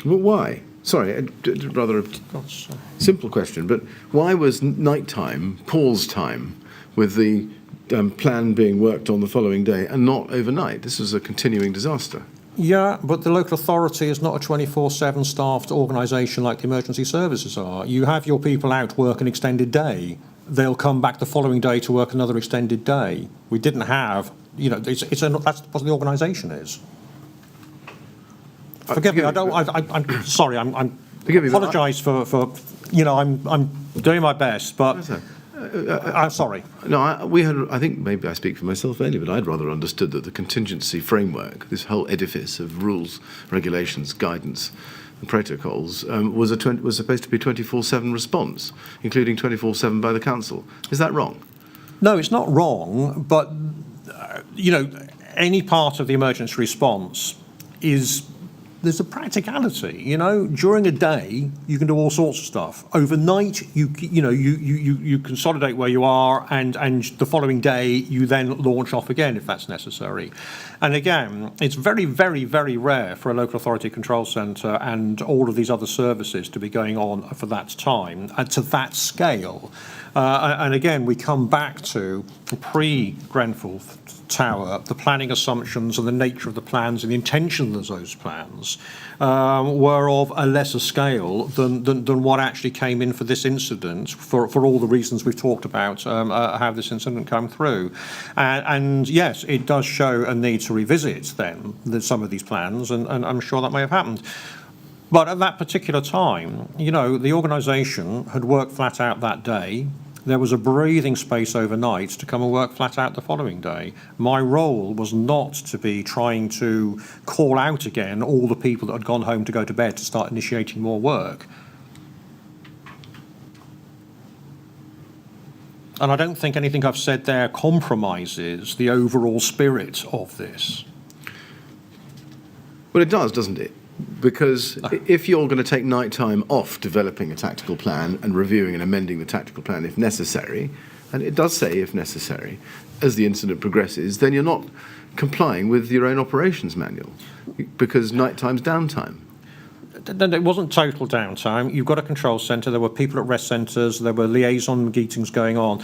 Well, why? Sorry, rather a simple question, but why was nighttime, Paul's time, with the plan being worked on the following day and not overnight? This was a continuing disaster. Yeah, but the local authority is not a 24/7 staffed organisation like the emergency services are. You have your people out work an extended day. They'll come back the following day to work another extended day. We didn't have, you know, that's what the organisation is. Forgive me. I'm sorry. I'm apologise for. You know, I'm doing my best, but I'm sorry. No, I think maybe I speak for myself only, but I'd rather understood that the contingency framework, this whole edifice of rules, regulations, guidance, and protocols, was supposed to be 24/7 response, including 24/7 by the council. Is that wrong? No, it's not wrong, but you know, any part of the emergency response is. There's a practicality, you know. During a day, you can do all sorts of stuff. Overnight, you consolidate where you are, and the following day you then launch off again if that's necessary. And again, it's very, very, very rare for a local authority control centre and all of these other services to be going on for that time and to that scale. And again, we come back to pre-Grenfell Tower, the planning assumptions and the nature of the plans and the intention of those plans were of a lesser scale than what actually came in for this incident, for all the reasons we've talked about, how this incident came through. And yes, it does show a need to revisit then some of these plans, and I'm sure that may have happened. But at that particular time, you know, the organisation had worked flat out that day. There was a breathing space overnight to come and work flat out the following day. My role was not to be trying to call out again all the people that had gone home to go to bed to start initiating more work. And I don't think anything I've said there compromises the overall spirit of this. Well, it does, doesn't it? Because if you're going to take night time off developing a tactical plan and reviewing and amending the tactical plan if necessary, and it does say if necessary, as the incident progresses, then you're not complying with your own operations manual, because night time's downtime. It wasn't total downtime. You've got a control centre. There were people at rest centres. There were liaison meetings going on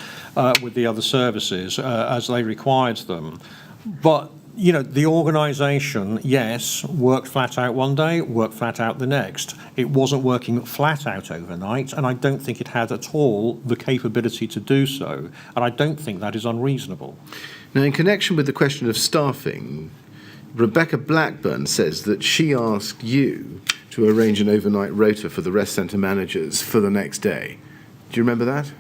with the other services as they required them. But you know, the organisation, yes, worked flat out one day, worked flat out the next. It wasn't working flat out overnight, and I don't think it had at all the capability to do so. And I don't think that is unreasonable. Now, in connection with the question of staffing, Rebecca Blackburn says that she asked you to arrange an overnight rota for the rest centre managers for the next day. Do you remember that?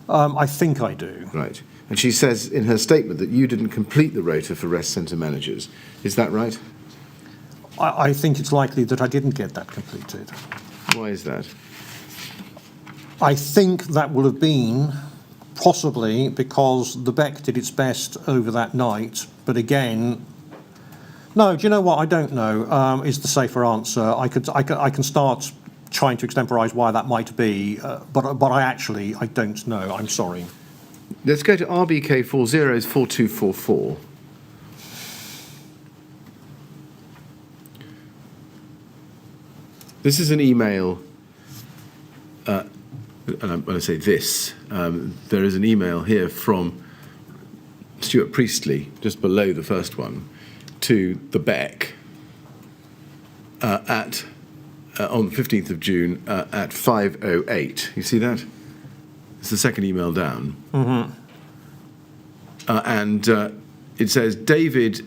I think I do. Right. And she says in her statement that you didn't complete the rota for rest centre managers. Is that right? I think it's likely that I didn't get that completed. Why is that? I think that will have been possibly because the Beck did its best over that night, but again, no, do you know what? I don't know, is the safer answer. I can start trying to extemporise why that might be, but I don't know. I'm sorry. Let's go to RBK 404244. This is an email, and when I say this, there is an email here from Stuart Priestley, just below the first one, to the Beck on the 15th of June at 5:08. You see that? It's the second email down. Mm-hmm. And it says, David,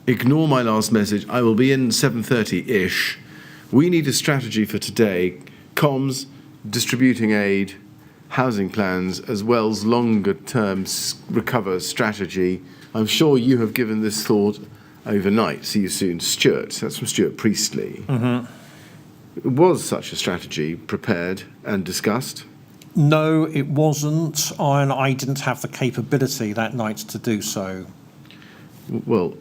ignore my last message. I will be in 7:30-ish. We need a strategy for today. Comms, distributing aid, housing plans, as well as longer-term recover strategy. I'm sure you have given this thought overnight. See you soon. Stuart. That's from Stuart Priestley. Mm-hmm. Was such a strategy prepared and discussed? No, it wasn't, and I didn't have the capability that night to do so. Well,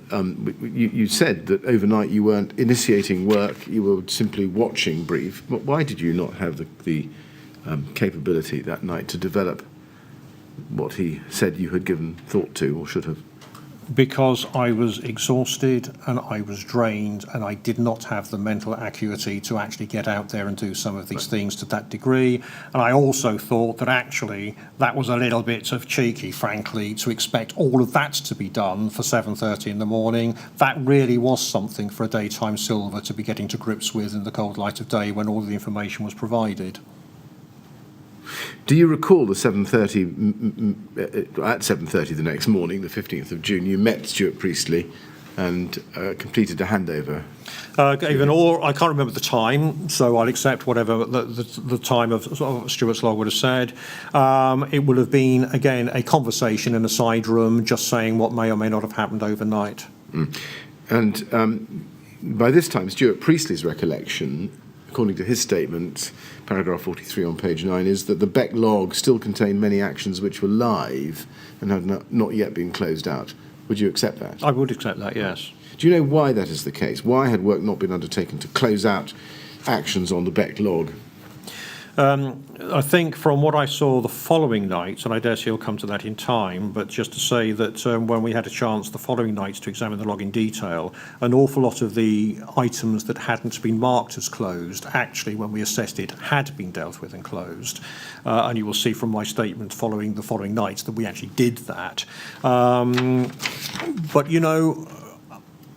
you said that overnight you weren't initiating work, you were simply watching brief. But why did you not have the capability that night to develop what he said you had given thought to or should have? Because I was exhausted and I was drained and I did not have the mental acuity to actually get out there and do some of these things to that degree. And I also thought that actually that was a little bit of cheeky, frankly, to expect all of that to be done for 7:30 in the morning. That really was something for a daytime silver to be getting to grips with in the cold light of day when all of the information was provided. Do you recall the 7:30, at 7:30 the next morning, the 15th of June, you met Stuart Priestley and completed a handover? I can't remember the time, so I'll accept whatever the time of Stuart's log would have said. It would have been, again, a conversation in a side room, just saying what may or may not have happened overnight. And by this time, Stuart Priestley's recollection, according to his statement, paragraph 43 on page 9, is that the Beck log still contained many actions which were live and had not yet been closed out. Would you accept that? I would accept that, yes. Do you know why that is the case? Why had work not been undertaken to close out actions on the Beck log? I think from what I saw the following night, and I dare say you'll come to that in time, but just to say that when we had a chance the following night to examine the log in detail, an awful lot of the items that hadn't been marked as closed, actually, when we assessed it, had been dealt with and closed. And you will see from my statement following the following night that we actually did that. But, you know,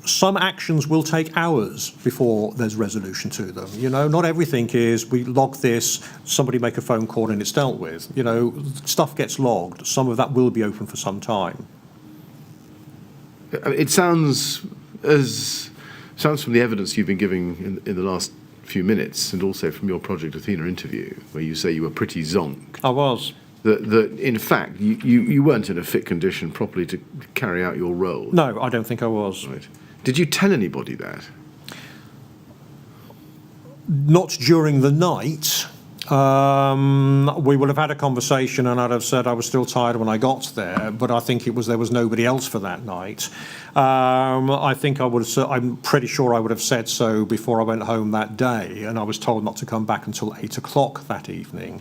some actions will take hours before there's resolution to them. You know, not everything is we log this, somebody make a phone call and it's dealt with. You know, stuff gets logged. Some of that will be open for some time. It sounds from the evidence you've been giving in the last few minutes, and also from your Project Athena interview, where you say you were pretty zonked. I was. That in fact you weren't in a fit condition properly to carry out your role. No, I don't think I was. Right. Did you tell anybody that? Not during the night. We would have had a conversation and I'd have said I was still tired when I got there, but I think there was nobody else for that night. I think I'm pretty sure I would have said so before I went home that day, and I was told not to come back until 8 o'clock that evening,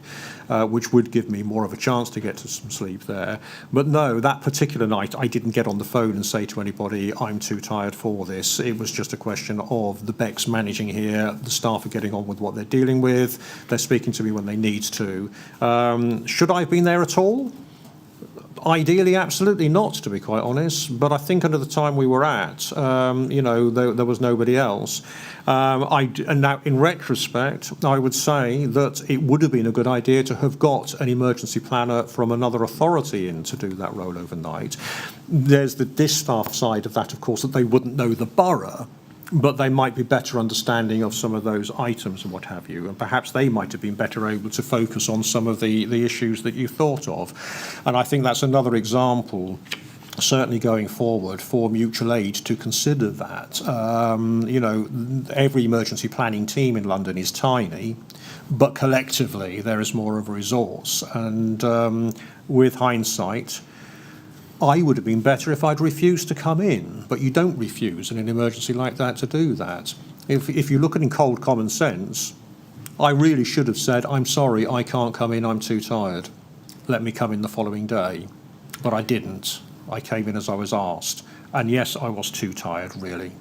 which would give me more of a chance to get to some sleep there. But no, that particular night I didn't get on the phone and say to anybody, I'm too tired for this. It was just a question of the Becks managing here, the staff are getting on with what they're dealing with, they're speaking to me when they need to. Should I have been there at all? Ideally, absolutely not, to be quite honest. But I think under the time we were at, there was nobody else. And now, in retrospect, I would say that it would have been a good idea to have got an emergency planner from another authority in to do that role overnight. There's the distaff side of that, of course, that they wouldn't know the borough. but they might be better understanding of some of those items and what have you, and perhaps they might have been better able to focus on some of the issues that you thought of. And I think that's another example, certainly going forward, for mutual aid to consider that. Every emergency planning team in London is tiny, but collectively there is more of a resource. And with hindsight, I would have been better if I'd refused to come in, but you don't refuse in an emergency like that to do that. If you look at it in cold common sense, I really should have said, I'm sorry, I can't come in, I'm too tired. Let me come in the following day. But I didn't. I came in as I was asked. And yes, I was too tired, really.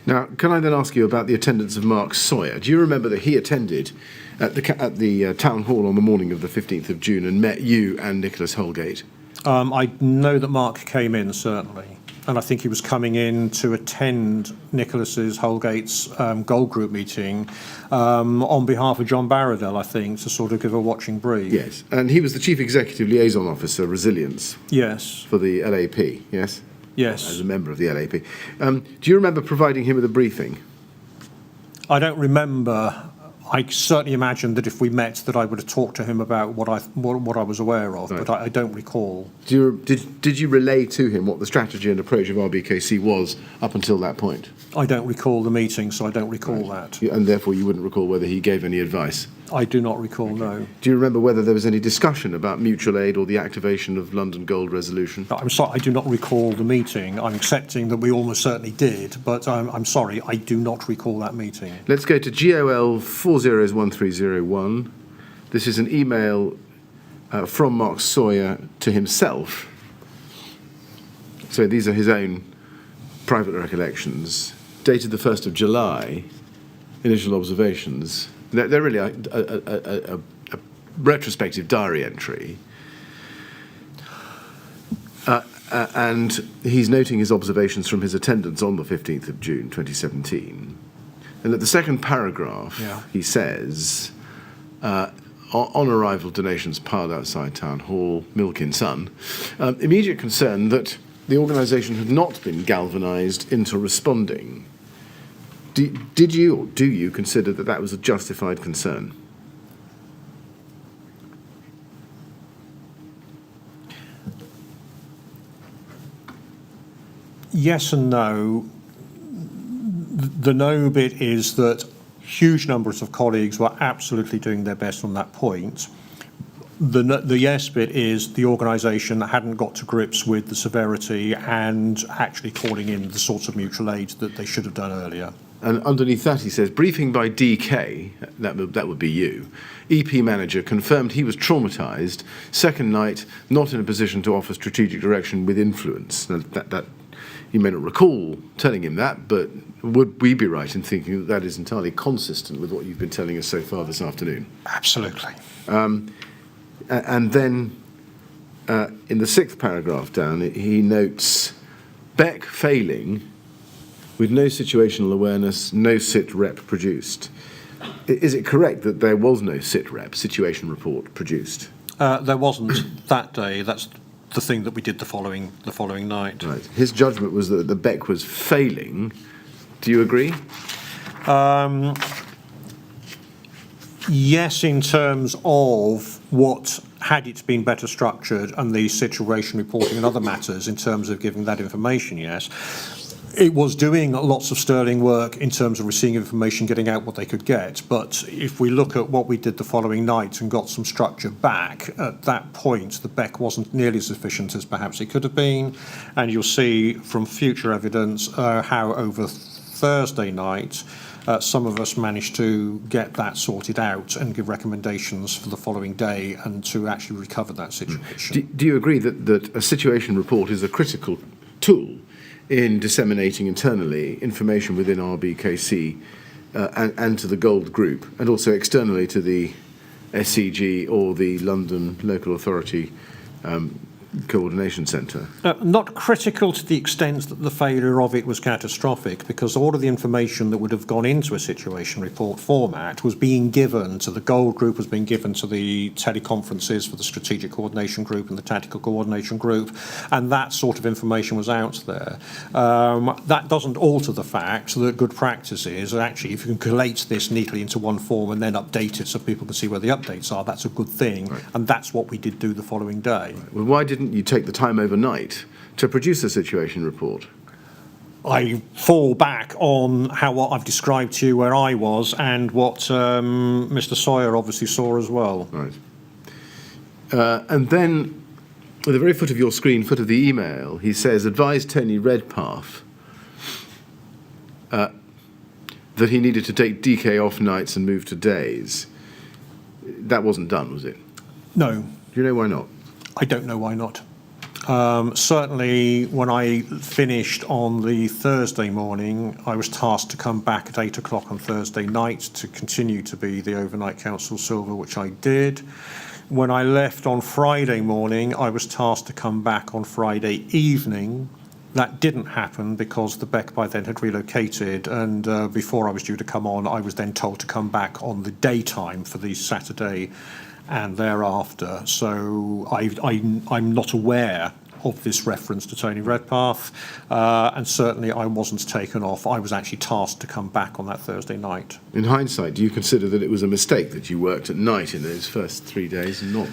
Now, can I then ask you about the attendance of Mark Sawyer? Do you remember that he attended at the town hall on the morning of the 15th of June and met you and Nicholas Holgate? I know that Mark came in, certainly, and I think he was coming in to attend Nicholas's Holgate's Gold Group meeting on behalf of John Barradell, I think, to sort of give a watching brief. Yes, and he was the Chief Executive Liaison Officer, Resilience. Yes. For the LAP, yes? Yes. As a member of the LAP. Do you remember providing him with a briefing? I don't remember. I certainly imagined that if we met, that I would have talked to him about what I was aware of, right. But I don't recall. Did you relay to him what the strategy and approach of RBKC was up until that point? I don't recall the meeting, so I don't recall that. And therefore you wouldn't recall whether he gave any advice? I do not recall, no. Do you remember whether there was any discussion about mutual aid or the activation of London Gold Resolution? No, I'm sorry, I do not recall the meeting. I'm accepting that we almost certainly did, but I'm sorry, I do not recall that meeting. Let's go to GOL 401301. This is an email from Mark Sawyer to himself. So these are his own private recollections, dated the 1st of July, initial observations. They're really a retrospective diary entry. And he's noting his observations from his attendance on the 15th of June 2017. And at the second paragraph, he says, on arrival, donations piled outside Town Hall, milk in sun. Immediate concern that the organisation had not been galvanised into responding. Did you or do you consider that that was a justified concern? Yes and no. The no bit is that huge numbers of colleagues were absolutely doing their best on that point. The yes bit is the organisation hadn't got to grips with the severity and actually calling in the sorts of mutual aid that they should have done earlier. And underneath that he says, briefing by DK, that would be you, EP manager confirmed he was traumatised, second night not in a position to offer strategic direction with influence. Now, that you may not recall telling him that, but would we be right in thinking that is entirely consistent with what you've been telling us so far this afternoon? Absolutely. And then in the 6th paragraph down, he notes Beck failing with no situational awareness, no sit rep produced. Is it correct that there was no sit rep, situation report, produced? There wasn't that day. That's the thing that we did the following night. Right. His judgment was that the Beck was failing. Do you agree? Yes, in terms of what, had it been better structured and the situation reporting and other matters in terms of giving that information, yes. It was doing lots of sterling work in terms of receiving information, getting out what they could get. But if we look at what we did the following night and got some structure back, at that point, the Beck wasn't nearly as efficient as perhaps it could have been. And you'll see from future evidence how over Thursday night, some of us managed to get that sorted out and give recommendations for the following day and to actually recover that situation. Do you agree that a situation report is a critical tool in disseminating internally information within RBKC and to the Gold Group, and also externally to the SCG or the London Local Authority coordination centre. Not critical to the extent that the failure of it was catastrophic, because all of the information that would have gone into a situation report format was being given to the Gold Group, was being given to the teleconferences for the Strategic Coordination Group and the Tactical Coordination Group, and that sort of information was out there. That doesn't alter the fact that good practice is, actually, if you can collate this neatly into one form and then update it so people can see where the updates are, that's a good thing, right. And that's what we did do the following day. Right. Well, why didn't you take the time overnight to produce a situation report? I fall back on what I've described to you where I was and what Mr. Sawyer obviously saw as well. Right. And then, at the very foot of your screen, foot of the email, he says, advise Tony Redpath that he needed to take DK off nights and move to days. That wasn't done, was it? No. Do you know why not? I don't know why not. Certainly, when I finished on the Thursday morning, I was tasked to come back at 8 o'clock on Thursday night to continue to be the overnight council silver, which I did. When I left on Friday morning, I was tasked to come back on Friday evening. That didn't happen because the Beck by then had relocated, and before I was due to come on, I was then told to come back on the daytime for the Saturday and thereafter. So I'm not aware of this reference to Tony Redpath, and certainly I wasn't taken off. I was actually tasked to come back on that Thursday night. In hindsight, do you consider that it was a mistake that you worked at night in those first 3 days and not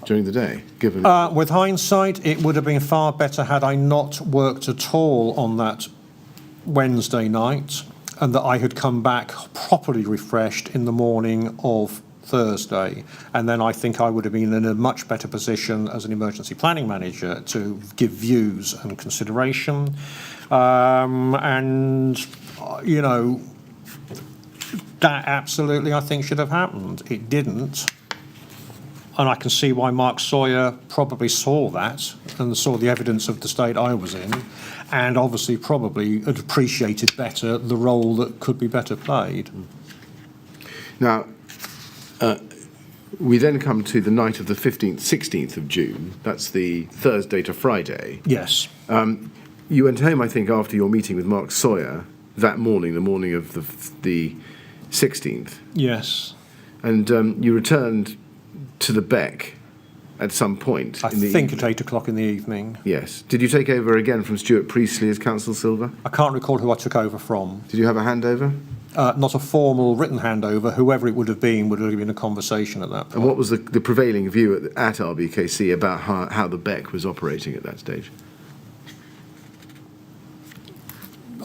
during the day? Given with hindsight, it would have been far better had I not worked at all on that Wednesday night, and that I had come back properly refreshed in the morning of Thursday, and then I think I would have been in a much better position as an emergency planning manager to give views and consideration, and you know, that absolutely I think should have happened. It didn't, and I can see why Mark Sawyer probably saw that and saw the evidence of the state I was in, and obviously probably had appreciated better the role that could be better played. Now, we then come to the night of the 15th, 16th of June. That's the Thursday to Friday. Yes. You went home, I think, after your meeting with Mark Sawyer that morning, the morning of the 16th. Yes. And you returned to the Beck at some point. I think at 8 o'clock in the evening. Yes. Did you take over again from Stuart Priestley as Council Silver? I can't recall who I took over from. Did you have a handover? Not a formal written handover. Whoever it would have been a conversation at that point. And what was the prevailing view at RBKC about how the Beck was operating at that stage?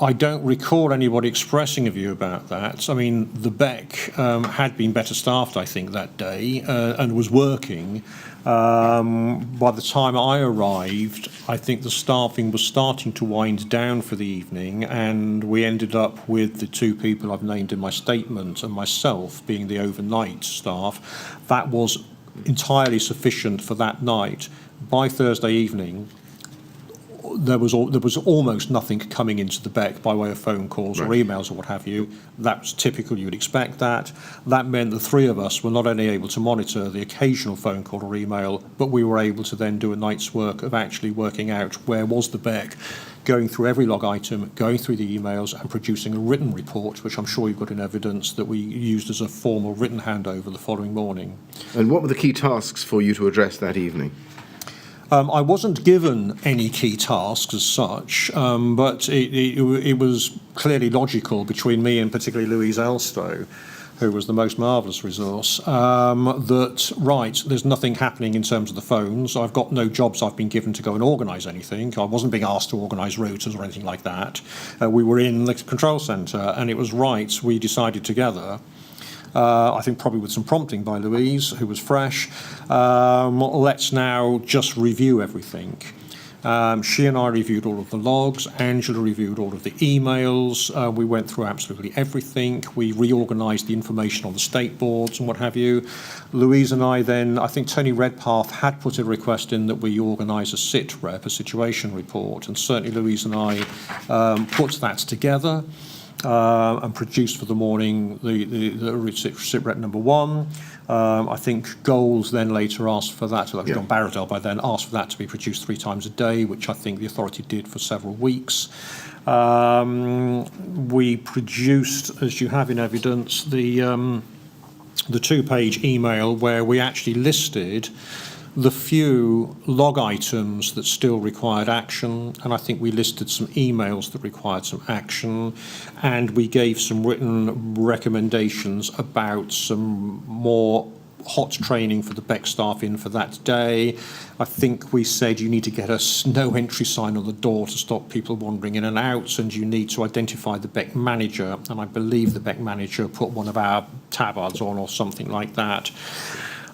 I don't recall anybody expressing a view about that. I mean, the Beck had been better staffed, I think, that day, and was working. By the time I arrived, I think the staffing was starting to wind down for the evening, and we ended up with the two people I've named in my statement and myself being the overnight staff. That was entirely sufficient for that night. By Thursday evening, there was almost nothing coming into the Beck by way of phone calls or emails or what have you. That was typical, you would expect that. That meant the three of us were not only able to monitor the occasional phone call or email, but we were able to then do a night's work of actually working out where was the Beck, going through every log item, going through the emails and producing a written report, which I'm sure you've got in evidence, that we used as a formal written handover the following morning. And what were the key tasks for you to address that evening? I wasn't given any key tasks as such, but it was clearly logical between me and particularly Louise Elstow, who was the most marvellous resource, that, there's nothing happening in terms of the phones. I've got no jobs I've been given to go and organise anything. I wasn't being asked to organise routers or anything like that. We were in the control centre, and it was we decided together, I think probably with some prompting by Louise, who was fresh, let's now just review everything. She and I reviewed all of the logs. Angela reviewed all of the emails. We went through absolutely everything. We reorganised the information on the state boards and what have you. Louise and I then, I think Tony Redpath had put a request in that we organise a sit rep, a situation report, and certainly Louise and I put that together. And produced for the morning the sit rep number 1. I think Goals then later asked for that, John Barradell by then asked for that to be produced 3 times a day, which I think the authority did for several weeks. We produced, as you have in evidence, the 2-page email where we actually listed the few log items that still required action, and I think we listed some emails that required some action, and we gave some written recommendations about some more hot training for the Beck staff in for that day. I think we said you need to get a no entry sign on the door to stop people wandering in and out, and you need to identify the Beck manager, and I believe the Beck manager put one of our tabards on or something like that.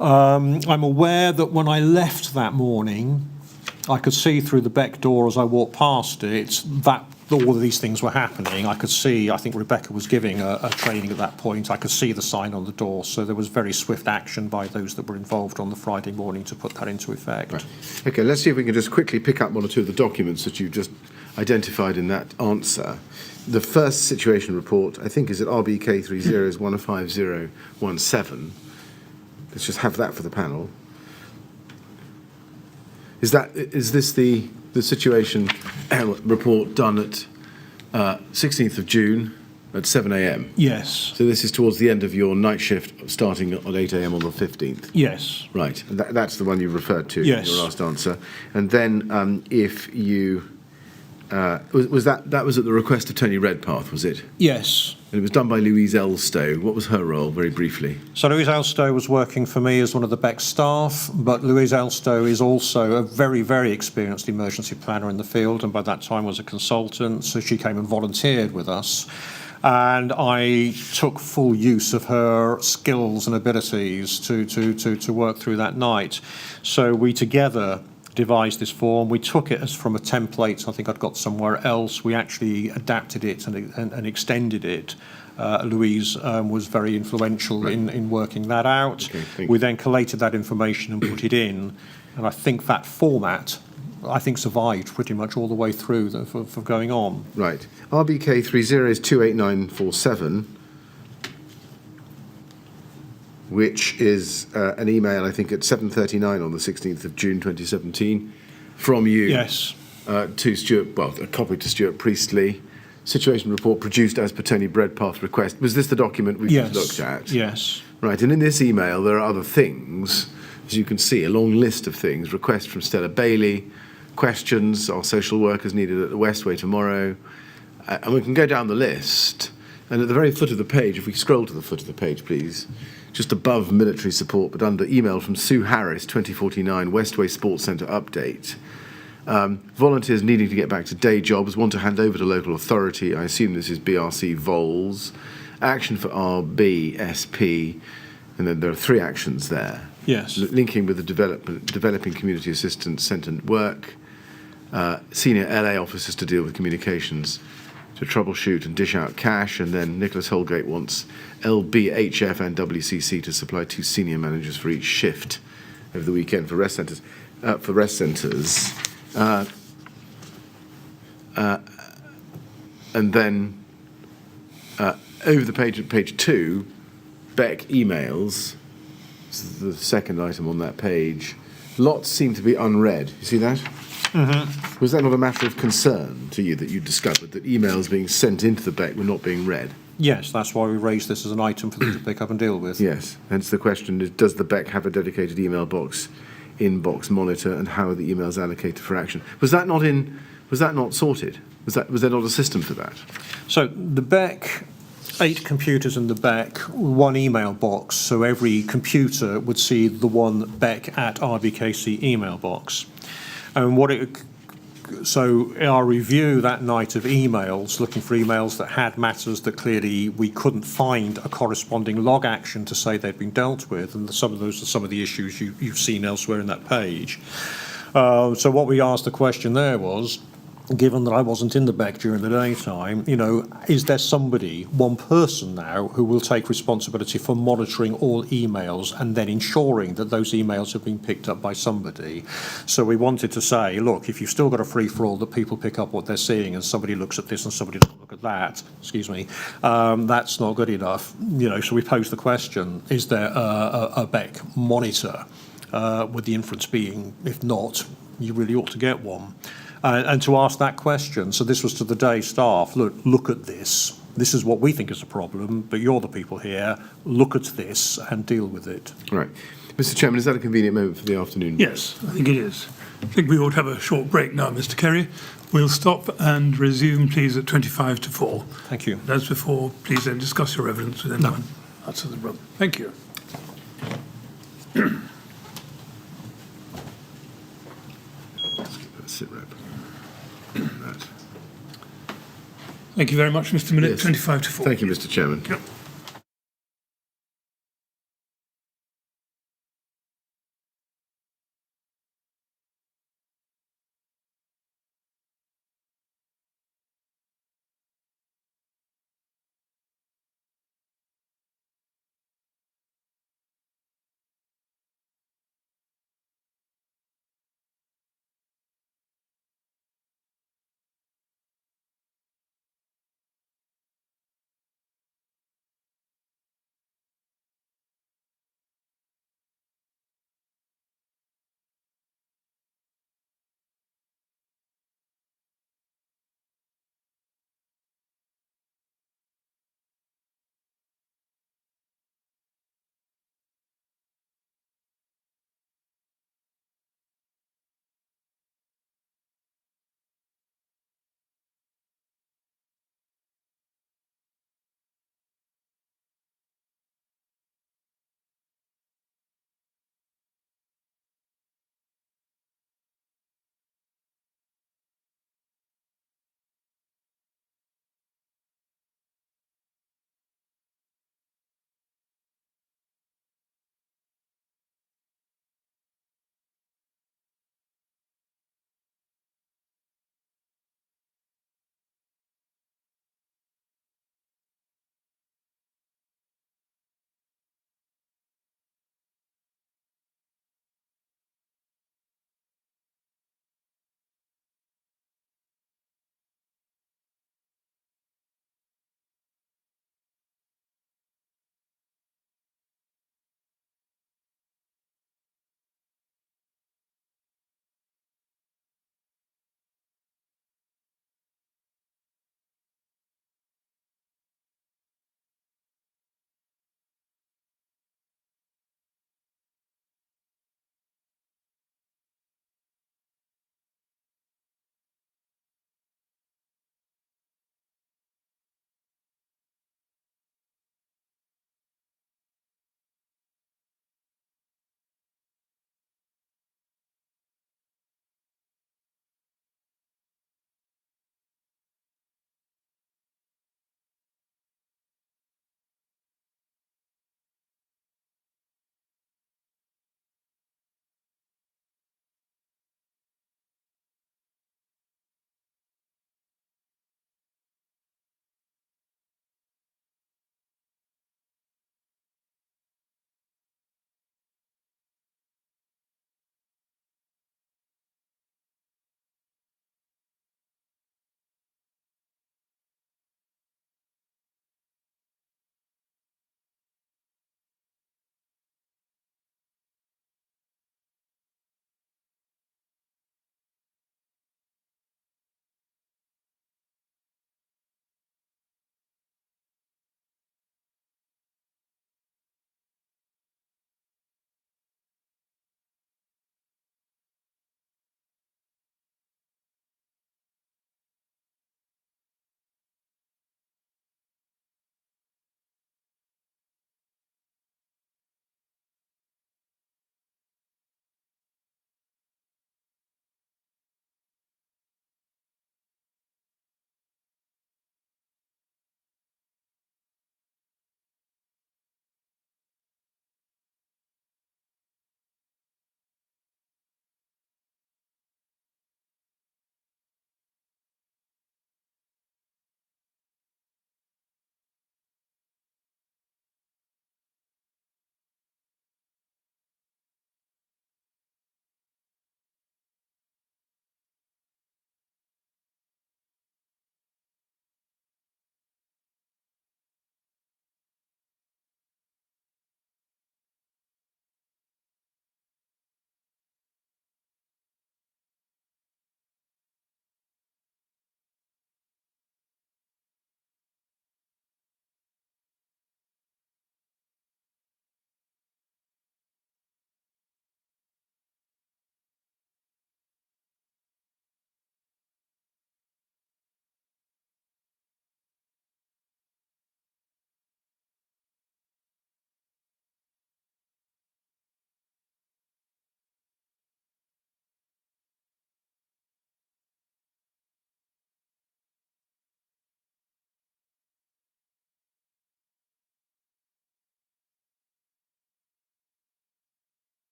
I'm aware that when I left that morning, I could see through the Beck door as I walked past it that all of these things were happening. I could see, I think Rebecca was giving a training at that point. I could see the sign on the door. So there was very swift action by those that were involved on the Friday morning to put that into effect. Right. OK, let's see if we can just quickly pick up 1 or 2 of the documents that you've just identified in that answer. The first situation report, I think, is at RBK 30150117. Let's just have that for the panel. Is this the situation report done at 16th of June at 7 a.m? Yes. So this is towards the end of your night shift starting at 8 a.m. on the 15th? Yes. Right. And that's the one you referred to yes. in your last answer. And then if you... was that was at the request of Tony Redpath, was it? Yes. And it was done by Louise Elstow. What was her role, very briefly? So Louise Elstow was working for me as one of the Beck staff, but Louise Elstow is also a very, very experienced emergency planner in the field, and by that time was a consultant, so she came and volunteered with us. And I took full use of her skills and abilities to work through that night. So we together devised this form. We took it as from a template I think I'd got somewhere else. We actually adapted it and extended it. Louise was very influential in working that out. Okay, we then collated that information and put it in, and I think that format survived pretty much all the way through for going on. Right. RBK 30 is 28947, which is an email, I think, at 7:39 on the 16th of June 2017 from you. Yes. To Stuart, well, a copy to Stuart Priestley. Situation report produced as per Tony Redpath's request. Was this the document we just looked at? Yes. Right, and in this email there are other things, as you can see, a long list of things. Request from Stella Bailey, questions, are social workers needed at the Westway tomorrow? And we can go down the list. And at the very foot of the page, if we scroll to the foot of the page, please, just above military support, but under email from Sue Harris, 2049, Westway Sports Centre update. Volunteers needing to get back to day jobs, want to hand over to local authority. I assume this is BRC Vols. Action for RBSP. And then there are 3 actions there. Yes. Linking with the developing community assistance centre work. Senior LA officers to deal with communications, to troubleshoot and dish out cash, and then Nicholas Holgate wants LBHF and WCC to supply 2 senior managers for each shift over the weekend for rest centres. And then over the page at page 2, Beck emails. This is the second item on that page. Lots seem to be unread. You see that? Mm-hmm. Was that not a matter of concern to you that you discovered that emails being sent into the Beck were not being read? Yes, that's why we raised this as an item for them to pick up and deal with. Yes, hence the question is, does the Beck have a dedicated email box, inbox monitor, and how are the emails allocated for action? Was that not sorted? Was there not a system for that? So the Beck, 8 computers in the Beck, 1 email box, so every computer would see the one Beck at RBKC email box. And so in our review that night of emails, looking for emails that had matters that clearly we couldn't find a corresponding log action to say they'd been dealt with, and some of those are some of the issues you've seen elsewhere in that page. So what we asked the question there was, given that I wasn't in the Beck during the daytime, is there somebody, one person now, who will take responsibility for monitoring all emails and then ensuring that those emails have been picked up by somebody? So we wanted to say, look, if you've still got a free-for-all that people pick up what they're seeing and somebody looks at this and somebody doesn't look at that, that's not good enough. So we posed the question, is there a Beck monitor? With the inference being, if not, you really ought to get one. And to ask that question, so this was to the day staff, look at this. This is what we think is a problem, but you're the people here. Look at this and deal with it. Right. Mr. Chairman, is that a convenient moment for the afternoon? Yes, I think it is. I think we ought to have a short break now, Mr. Kerry. We'll stop and resume, please, at 25 to 4. Thank you. As before, please then discuss your evidence with anyone outside the room. Thank you. Sit rep. Thank you very much, Mr. Millett. Yes. 25 to 4. Thank you, Mr. Chairman. Yep.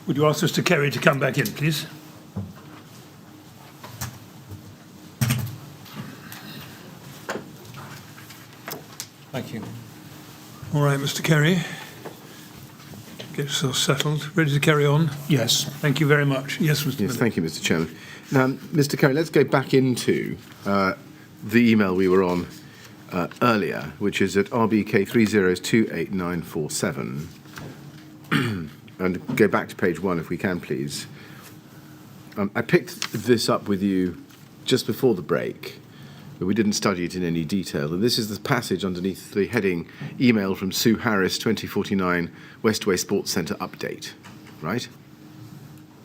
Would you ask Mr. Kerry to come back in, please? Thank you. All right, Mr. Kerry. Get yourself settled. Ready to carry on? Yes. Thank you very much. Yes, Mr. Yes, Miller. thank you, Mr. Chairman. Now, Mr. Kerry, let's go back into the email we were on earlier, which is at RBK 3028947. And go back to page 1 if we can, please. I picked this up with you just before the break, but we didn't study it in any detail. And this is the passage underneath the heading Email from Sue Harris, 2049 Westway Sports Centre Update, right?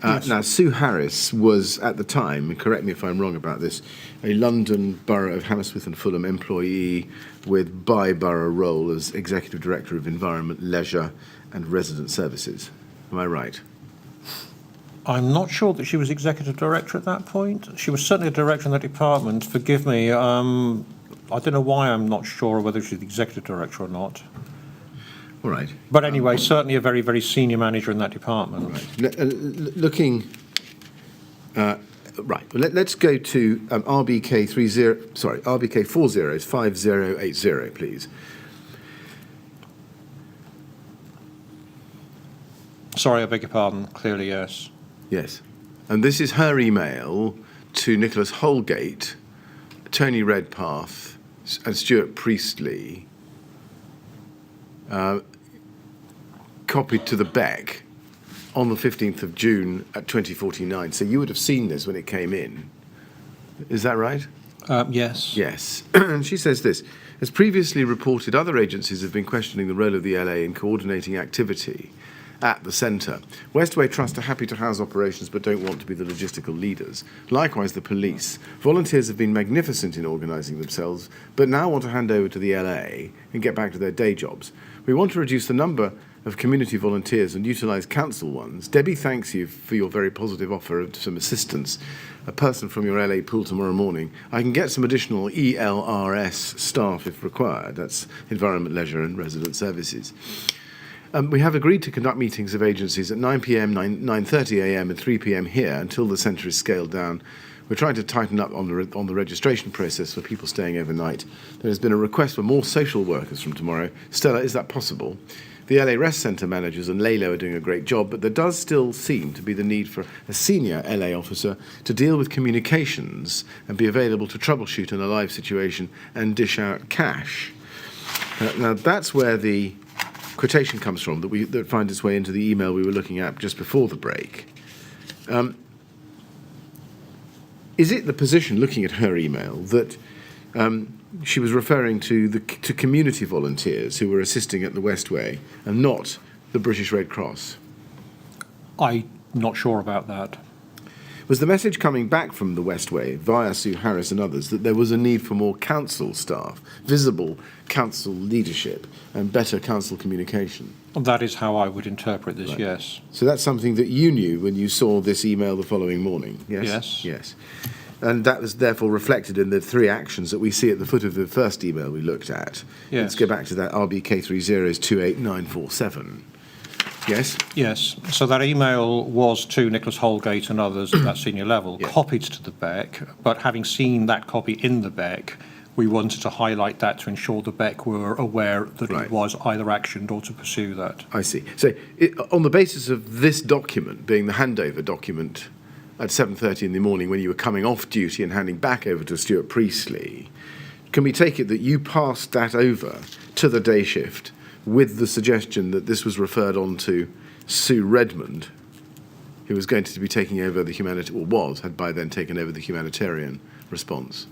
Yes. Now, Sue Harris was, at the time, and correct me if I'm wrong about this, a London Borough of Hammersmith and Fulham employee with by-borough role as Executive Director of Environment, Leisure and Resident Services. Am I right? I'm not sure that she was executive director at that point. She was certainly a director in that department. Forgive me. I don't know why I'm not sure whether she's the executive director or not. All right. But anyway, certainly a very, very senior manager in that department. Right. Looking. Right. Well, let's go to RBK 405080, please. Sorry, I beg your pardon. Clearly, yes. Yes. And this is her email to Nicholas Holgate, Tony Redpath, and Stuart Priestley, copied to the Beck on the 15th of June at 2049. So you would have seen this when it came in. Is that right? Yes. Yes. And she says this. As previously reported, other agencies have been questioning the role of the LA in coordinating activity at the centre. Westway Trust are happy to house operations but don't want to be the logistical leaders. Likewise, the police. Volunteers have been magnificent in organising themselves, but now want to hand over to the LA and get back to their day jobs. We want to reduce the number of community volunteers and utilise council ones. Debbie thanks you for your very positive offer of some assistance. A person from your LA pool tomorrow morning. I can get some additional ELRS staff if required. That's Environment, Leisure and Resident Services. We have agreed to conduct meetings of agencies at 9 p.m, 9:30 a.m. and 3 p.m. here until the centre is scaled down. We're trying to tighten up on the registration process for people staying overnight. There has been a request for more social workers from tomorrow. Stella, is that possible? The LA Rest Centre managers and Lalo are doing a great job, but there does still seem to be the need for a senior LA officer to deal with communications and be available to troubleshoot in a live situation and dish out cash. Now that's where the quotation comes from that finds its way into the email we were looking at just before the break. Is it the position, looking at her email, that she was referring to community volunteers who were assisting at the Westway and not the British Red Cross? I'm not sure about that. Was the message coming back from the Westway via Sue Harris and others that there was a need for more council staff, visible council leadership and better council communication? That is how I would interpret this, Right. yes. So that's something that you knew when you saw this email the following morning, yes? Yes. Yes. And that was therefore reflected in the 3 actions that we see at the foot of the first email we looked at. Yes. Let's go back to that RBK30288947. Yes? Yes. So that email was to Nicholas Holgate and others at that senior level, Yeah. copied to the Beck, but having seen that copy in the Beck, we wanted to highlight that to ensure the Beck were aware that Right. it was either actioned or to pursue that. I see. So on the basis of this document being the handover document at 7:30 in the morning when you were coming off duty and handing back over to Stuart Priestley, can we take it that you passed that over to the day shift with the suggestion that this was referred on to Sue Redmond, who was going to be taking over the had by then taken over the humanitarian response?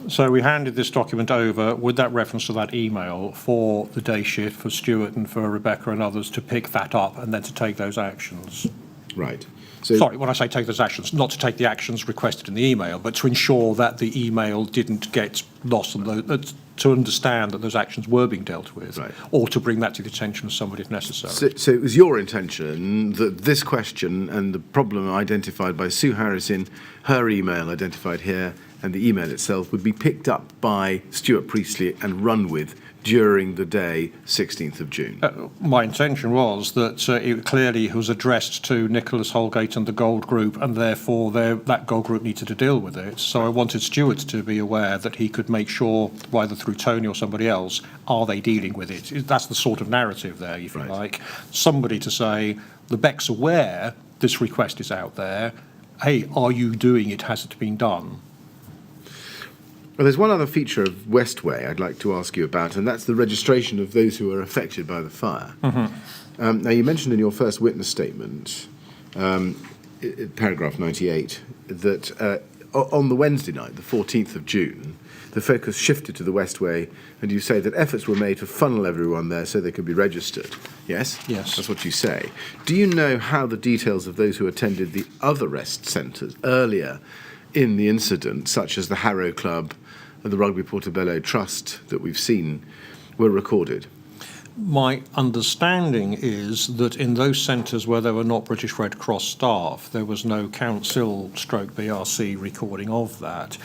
So we handed this document over with that reference to that email for the day shift, for Stuart and for Rebecca and others to pick that up and then to take those actions. Right. So, Sorry, when I say take those actions, not to take the actions requested in the email, but to ensure that the email didn't get lost, and to understand that those actions were being dealt with, Right. or to bring that to the attention of somebody if necessary. So it was your intention that this question and the problem identified by Sue Harris in her email identified here and the email itself would be picked up by Stuart Priestley and run with during the day 16th of June? My intention was that it clearly was addressed to Nicholas Holgate and the Gold Group, and therefore that Gold Group needed to deal with it. So I wanted Stuart to be aware that he could make sure, either through Tony or somebody else, are they dealing with it? That's the sort of narrative there, if you like. Somebody to say, the Beck's aware this request is out there. Hey, are you doing it? Has it been done? Well, there's one other feature of Westway I'd like to ask you about, and that's the registration of those who are affected by the fire. Now, you mentioned in your first witness statement, paragraph 98, that on the Wednesday night, the 14th of June, the focus shifted to the Westway, and you say that efforts were made to funnel everyone there so they could be registered. Yes? Yes. That's what you say. Do you know how the details of those who attended the other rest centres earlier in the incident, such as the Harrow Club and the Rugby Portobello Trust that we've seen, were recorded? My understanding is that in those centres where there were not British Red Cross staff, there was no council/BRC recording of that.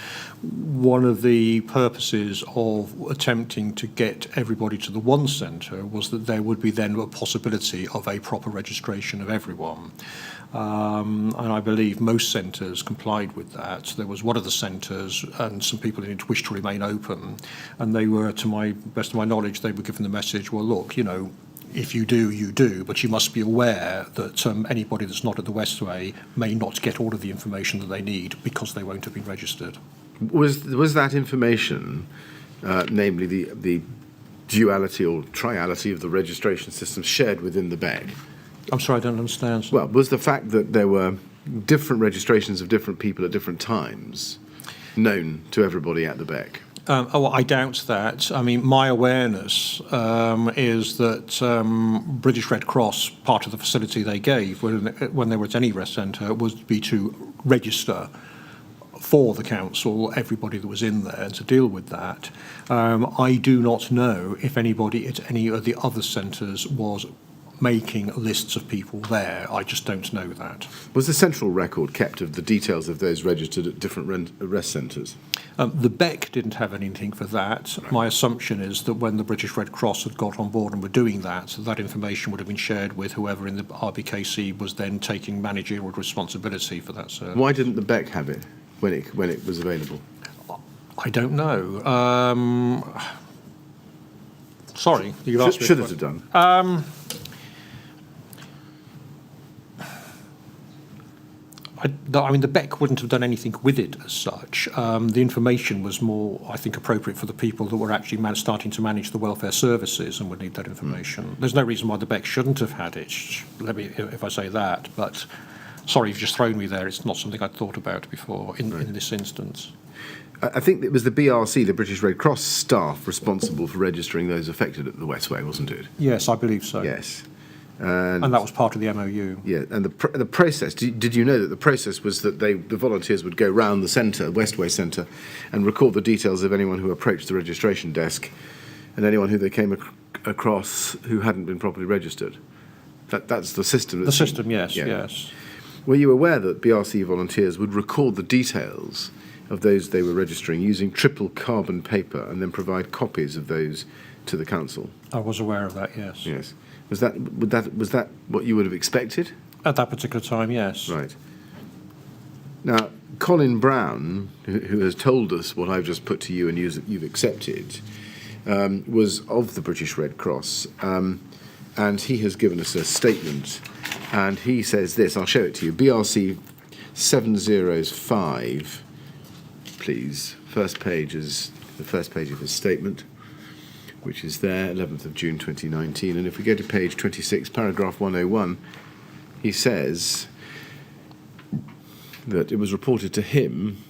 One of the purposes of attempting to get everybody to the one centre was that there would be then a possibility of a proper registration of everyone. And I believe most centres complied with that. There was one of the centres, and some people in it wished to remain open, and they were, to my best of my knowledge, they were given the message, well, look, you know, if you do, you do, but you must be aware that anybody that's not at the Westway may not get all of the information that they need because they won't have been registered. Was that information, namely the duality or triality of the registration system, shared within the Beck? I'm sorry, I don't understand. Well, was the fact that there were different registrations of different people at different times known to everybody at the Beck? I doubt that. I mean, my awareness is that British Red Cross, part of the facility they gave when they were at any rest centre, would be to register for the council everybody that was in there to deal with that. I do not know if anybody at any of the other centres was making lists of people there. I just don't know that. Was the central record kept of the details of those registered at different rest centres? The Beck didn't have anything for that. Right. My assumption is that when the British Red Cross had got on board and were doing that, that information would have been shared with whoever in the RBKC was then taking managerial responsibility for that service. Why didn't the Beck have it when it was available? I don't know. Sorry, you asked me. Should it have done? I mean, the Beck wouldn't have done anything with it as such. The information was more, I think, appropriate for the people that were actually starting to manage the welfare services and would need that information. There's no reason why the Beck shouldn't have had it, let me, if I say that. But, sorry, you've just thrown me there. It's not something I'd thought about before in this instance. I think it was the BRC, the British Red Cross staff, responsible for registering those affected at the Westway, wasn't it? Yes, I believe so. Yes. And that was part of the MOU. Yeah, and the process, did you know that the process was that the volunteers would go round the centre, Westway Centre, and record the details of anyone who approached the registration desk and anyone who they came across who hadn't been properly registered? That's the system. The system, yes, yeah. Yes. Were you aware that BRC volunteers would record the details of those they were registering using triple carbon paper and then provide copies of those to the council? I was aware of that, yes. Yes. Was that what you would have expected? At that particular time, yes. Right. Now, Colin Brown, who has told us what I've just put to you and you've accepted, was of the British Red Cross, and he has given us a statement, and he says this, I'll show it to you, BRC 705, please. First page is the first page of his statement, which is there, 11th of June 2019. And if we go to page 26, paragraph 101, he says that it was reported to him.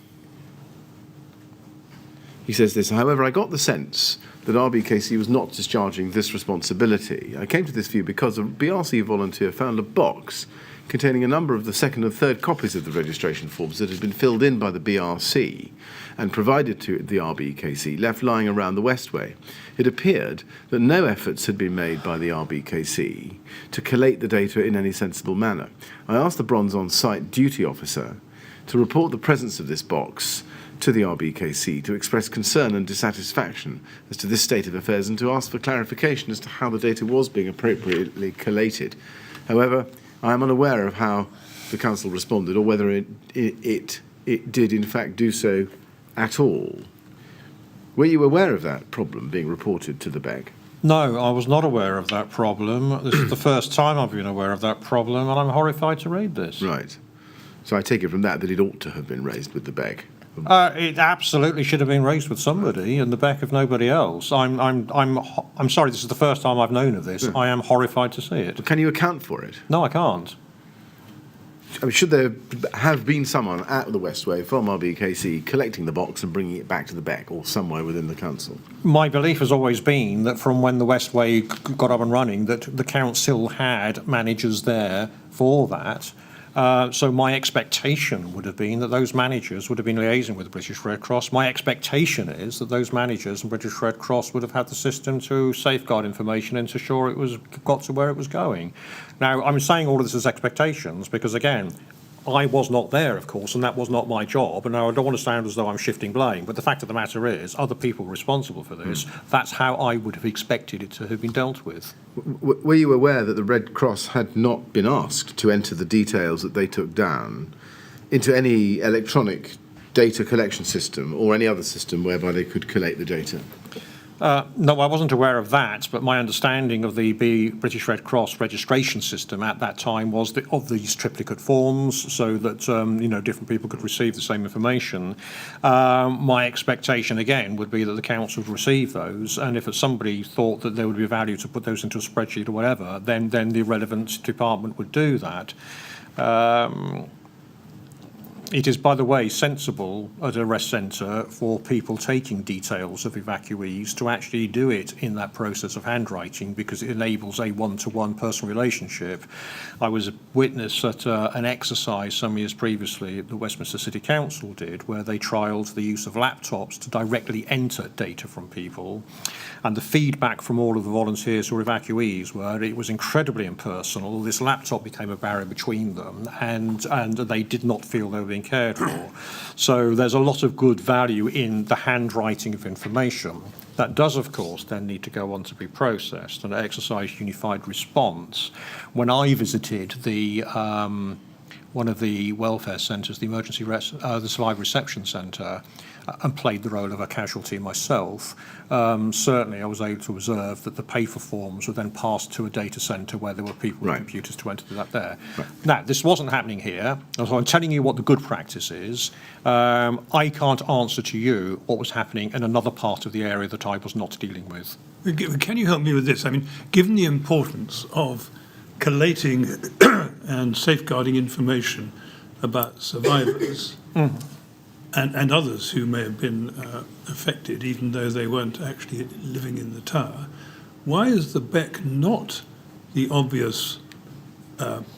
He says this, however, I got the sense that RBKC was not discharging this responsibility. I came to this view because a BRC volunteer found a box containing a number of the second and third copies of the registration forms that had been filled in by the BRC and provided to the RBKC, left lying around the Westway. It appeared that no efforts had been made by the RBKC to collate the data in any sensible manner. I asked the Bronze on-site duty officer to report the presence of this box to the RBKC to express concern and dissatisfaction as to this state of affairs and to ask for clarification as to how the data was being appropriately collated. However, I am unaware of how the council responded or whether it did in fact do so at all. Were you aware of that problem being reported to the BEC? No, I was not aware of that problem. This is the first time I've been aware of that problem, and I'm horrified to read this. Right. So I take it from that it ought to have been raised with the BEC. It absolutely should have been raised with somebody, and the BEC of nobody else. I'm sorry. This is the first time I've known of this. Yeah. I am horrified to see it. Can you account for it? No, I can't. I mean, should there have been someone at the Westway from RBKC collecting the box and bringing it back to the BEC or somewhere within the council? My belief has always been that from when the Westway got up and running, that the council had managers there for that. So my expectation would have been that those managers would have been liaising with the British Red Cross. My expectation is that those managers and British Red Cross would have had the system to safeguard information and to ensure it was got to where it was going. Now, I'm saying all of this as expectations because, again, I was not there, of course, and that was not my job. And now I don't want to sound as though I'm shifting blame, but the fact of the matter is other people were responsible for this. That's how I would have expected it to have been dealt with. Were you aware that the Red Cross had not been asked to enter the details that they took down into any electronic data collection system or any other system whereby they could collate the data? No, I wasn't aware of that, but my understanding of the British Red Cross registration system at that time was of these triplicate forms so that different people could receive the same information. My expectation, again, would be that the council would receive those, and if somebody thought that there would be value to put those into a spreadsheet or whatever, then the relevant department would do that. It is, by the way, sensible at a rest centre for people taking details of evacuees to actually do it in that process of handwriting because it enables a one-to-one personal relationship. I was a witness at an exercise some years previously that Westminster City Council did where they trialled the use of laptops to directly enter data from people. And the feedback from all of the volunteers who were evacuees were it was incredibly impersonal. This laptop became a barrier between them and they did not feel they were being cared for. So there's a lot of good value in the handwriting of information. That does, of course, then need to go on to be processed and exercise unified response. When I visited the one of the welfare centres, the the Survivor Reception Centre, and played the role of a casualty myself, certainly I was able to observe that the paper forms were then passed to a data centre where there were people with computers to enter that there. Right. Now, this wasn't happening here, so I'm telling you what the good practice is. I can't answer to you what was happening in another part of the area that I was not dealing with. Can you help me with this? I mean, given the importance of collating and safeguarding information about survivors, and others who may have been affected, even though they weren't actually living in the tower, why is the BEC not the obvious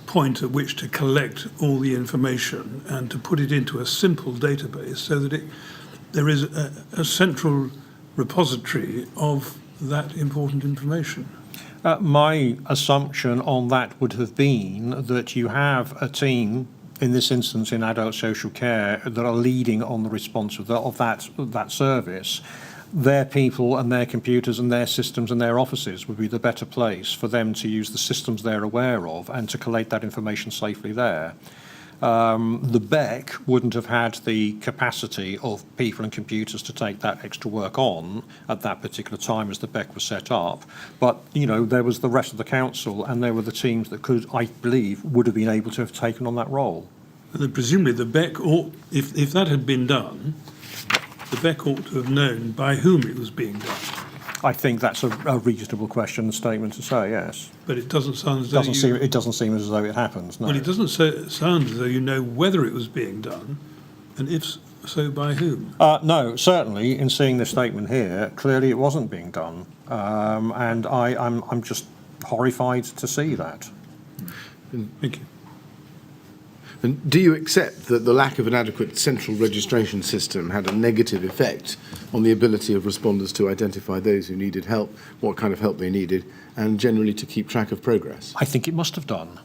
point at which to collect all the information and to put it into a simple database so that there is a central repository of that important information? My assumption on that would have been that you have a team, in this instance in adult social care, that are leading on the response of that service. Their people and their computers and their systems and their offices would be the better place for them to use the systems they're aware of and to collate that information safely there. The BEC wouldn't have had the capacity of people and computers to take that extra work on at that particular time as the BEC was set up. But, there was the rest of the council and there were the teams that could, I believe, would have been able to have taken on that role. And then presumably the BEC, if that had been done, the BEC ought to have known by whom it was being done. I think that's a reasonable question and statement to say, yes. But it doesn't sound as though it doesn't seem as though it happens, no. Well, it doesn't sound as though you know whether it was being done, and if so, by whom? No, certainly, in seeing this statement here, clearly it wasn't being done. And I'm just horrified to see that. Thank you. And do you accept that the lack of an adequate central registration system had a negative effect on the ability of responders to identify those who needed help, what kind of help they needed, and generally to keep track of progress? I think it must have done.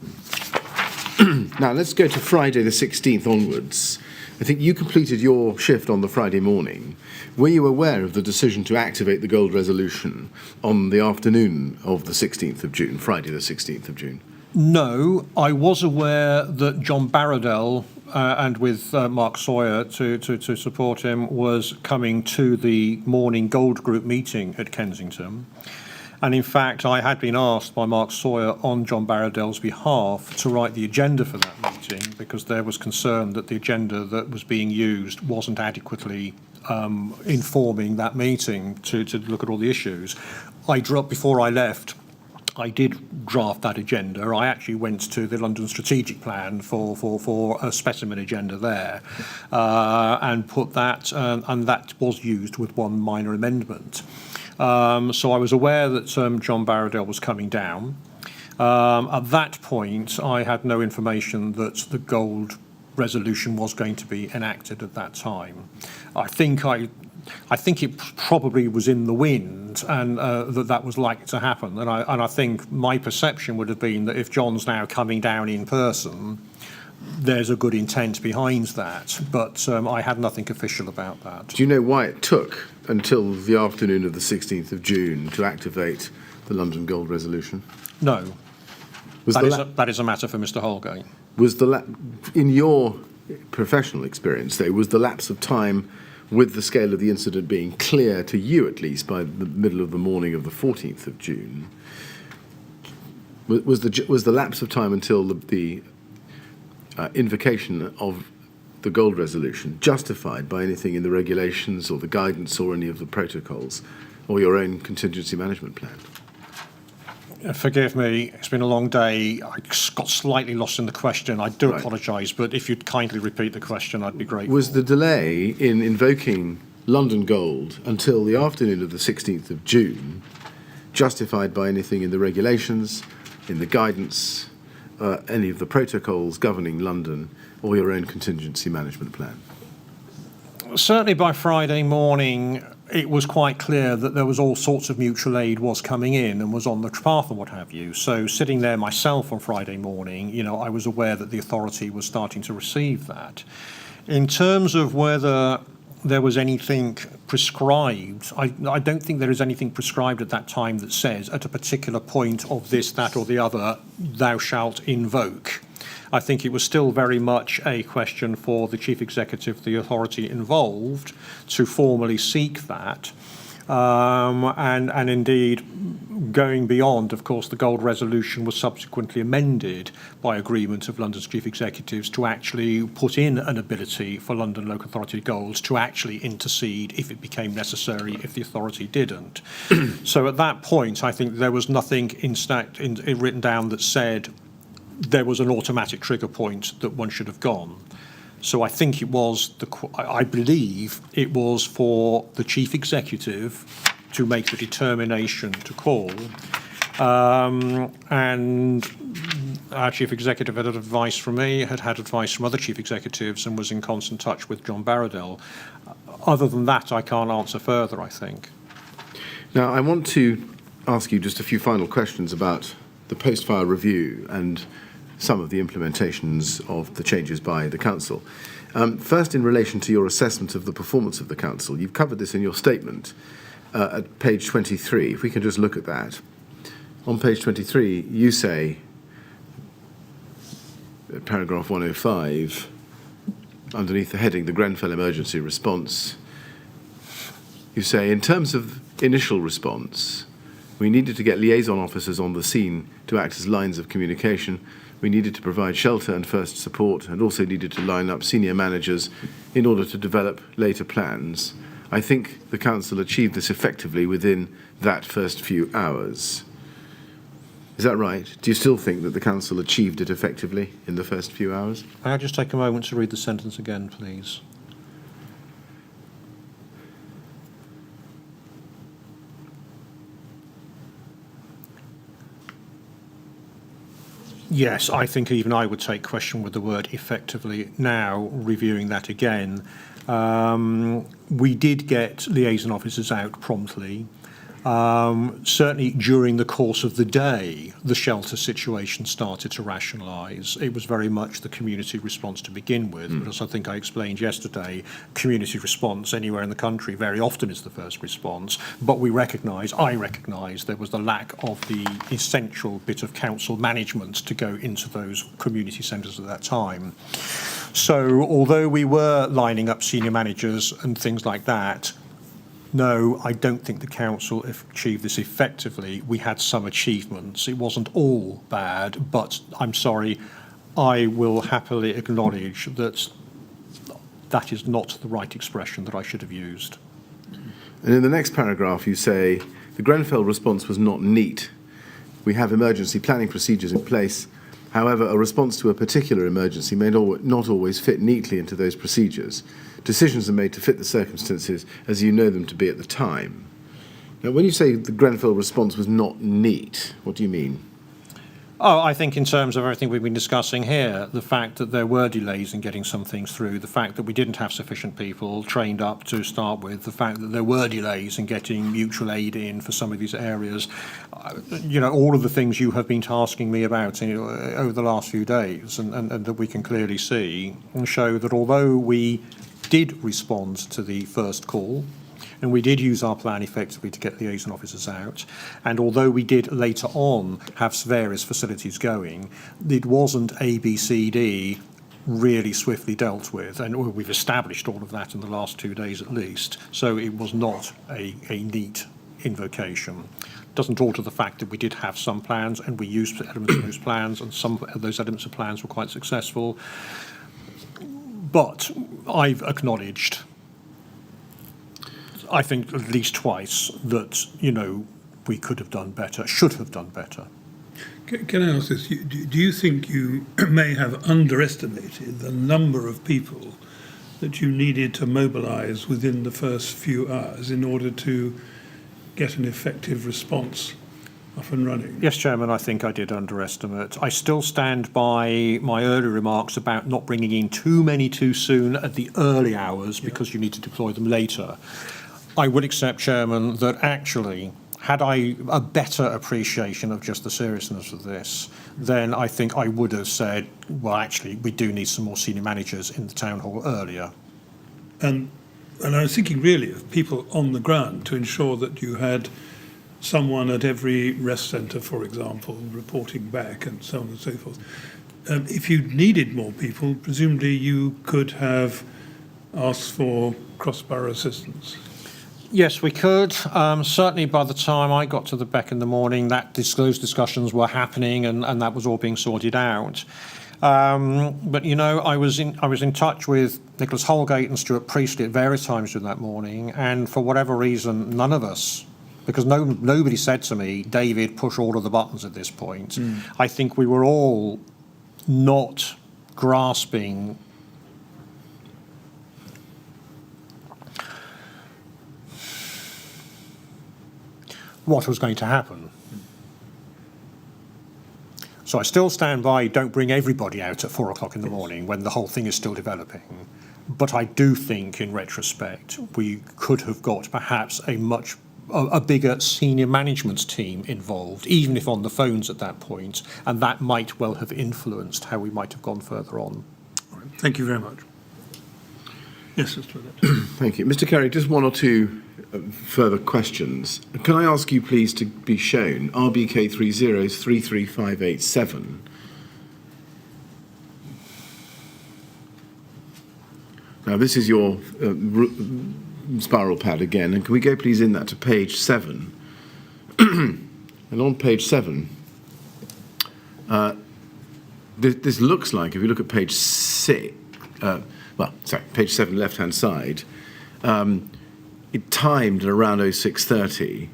Now, let's go to Friday the 16th onwards. I think you completed your shift on the Friday morning. Were you aware of the decision to activate the gold resolution on the afternoon of the 16th of June, Friday the 16th of June? No, I was aware that John Barradell, and with Mark Sawyer to support him, was coming to the morning Gold Group meeting at Kensington. And in fact, I had been asked by Mark Sawyer on John Barradell's behalf to write the agenda for that meeting, because there was concern that the agenda that was being used wasn't adequately informing that meeting to look at all the issues. Before I left, I did draft that agenda. I actually went to the London Strategic Plan for a specimen agenda there, and put that, and that was used with one minor amendment. So I was aware that John Barradell was coming down. At that point, I had no information that the gold resolution was going to be enacted at that time. I think it probably was in the wind, and that was likely to happen. And I think my perception would have been that if John's now coming down in person, there's a good intent behind that. But I had nothing official about that. Do you know why it took until the afternoon of the 16th of June to activate the London Gold Resolution? No. That is a matter for Mr. Holgate. In your professional experience, though, was the lapse of time with the scale of the incident being clear to you, at least, by the middle of the morning of the 14th of June, was the lapse of time until the invocation of the gold resolution justified by anything in the regulations or the guidance or any of the protocols or your own contingency management plan? Forgive me, it's been a long day. I got slightly lost in the question. I do apologise, but if you'd kindly repeat the question, I'd be grateful. Was the delay in invoking London Gold until the afternoon of the 16th of June justified by anything in the regulations, in the guidance, any of the protocols governing London, or your own contingency management plan? Certainly by Friday morning, it was quite clear that there was all sorts of mutual aid was coming in and was on the path and what have you. So sitting there myself on Friday morning, I was aware that the authority was starting to receive that. In terms of whether there was anything prescribed, I don't think there is anything prescribed at that time that says at a particular point of this, that or the other, thou shalt invoke. I think it was still very much a question for the Chief Executive, the authority involved, to formally seek that. And indeed, going beyond, of course, the gold resolution was subsequently amended by agreement of London's Chief Executives to actually put in an ability for London Local Authority Golds to actually intercede if it became necessary, if the authority didn't. So at that point, I think there was nothing written down that said there was an automatic trigger point that one should have gone. So I think it was, I believe it was for the Chief Executive to make the determination to call. And our Chief Executive had advice from me, had advice from other Chief Executives, and was in constant touch with John Barradell. Other than that, I can't answer further, I think. Now, I want to ask you just a few final questions about the post-fire review and some of the implementations of the changes by the Council. First, in relation to your assessment of the performance of the Council, you've covered this in your statement at page 23. If we can just look at that. On page 23, you say, paragraph 105, underneath the heading, the Grenfell Emergency Response, you say, in terms of initial response, we needed to get liaison officers on the scene to act as lines of communication. We needed to provide shelter and first support, and also needed to line up senior managers in order to develop later plans. I think the Council achieved this effectively within that first few hours. Is that right? Do you still think that the Council achieved it effectively in the first few hours? May I just take a moment to read the sentence again, please? Yes, I think even I would take question with the word effectively now, reviewing that again. We did get liaison officers out promptly. Certainly during the course of the day, the shelter situation started to rationalise. It was very much the community response to begin with, but as I think I explained yesterday, community response anywhere in the country very often is the first response, but I recognise there was the lack of the essential bit of council management to go into those community centres at that time. So although we were lining up senior managers and things like that, no, I don't think the council achieved this effectively. We had some achievements. It wasn't all bad, but I'm sorry, I will happily acknowledge that that is not the right expression that I should have used. And in the next paragraph, you say, the Grenfell response was not neat. We have emergency planning procedures in place. However, a response to a particular emergency may not always fit neatly into those procedures. Decisions are made to fit the circumstances as you know them to be at the time. Now, when you say the Grenfell response was not neat, what do you mean? Oh, I think in terms of everything we've been discussing here, the fact that there were delays in getting some things through, the fact that we didn't have sufficient people trained up to start with, the fact that there were delays in getting mutual aid in for some of these areas, all of the things you have been tasking me about over the last few days and that we can clearly see and show that although we did respond to the first call, and we did use our plan effectively to get liaison officers out. And although we did later on have various facilities going, it wasn't A, B, C, D really swiftly dealt with. And we've established all of that in the last 2 days at least. So it was not a neat invocation. Doesn't alter the fact that we did have some plans and we used elements of those plans, and some of those elements of plans were quite successful. But I've acknowledged, I think at least twice, that, we could have done better, should have done better. Can I ask this? Do you think you may have underestimated the number of people that you needed to mobilise within the first few hours in order to get an effective response up and running? Yes, Chairman, I think I did underestimate. I still stand by my earlier remarks about not bringing in too many too soon at the early hours because you need to deploy them later. I would accept, Chairman, that actually, had I a better appreciation of just the seriousness of this, then I think I would have said, well, actually, we do need some more senior managers in the town hall earlier. And I was thinking really of people on the ground to ensure that you had someone at every rest centre, for example, reporting back and so on and so forth. If you needed more people, presumably you could have asked for cross-borough assistance. Yes, we could. Certainly by the time I got to the Beck in the morning, those discussions were happening and that was all being sorted out. But, I was in touch with Nicholas Holgate and Stuart Priestley at various times during that morning, and for whatever reason, none of us, because nobody said to me, David, push all of the buttons at this point. I think we were all not grasping what was going to happen. So I still stand by, don't bring everybody out at 4 o'clock in the morning when the whole thing is still developing. But I do think, in retrospect, we could have got perhaps a bigger senior management team involved, even if on the phones at that point, and that might well have influenced how we might have gone further on. All right. Thank you very much. Yes, Mr. Willett. Thank you. Mr. Kerry, just one or two further questions. Can I ask you, please, to be shown RBK 3033587? Now, this is your spiral pad again, and can we go, please, in that to page 7? And on page 7, this looks like, if you look at page 6, page 7, left-hand side, it timed at around 06:30,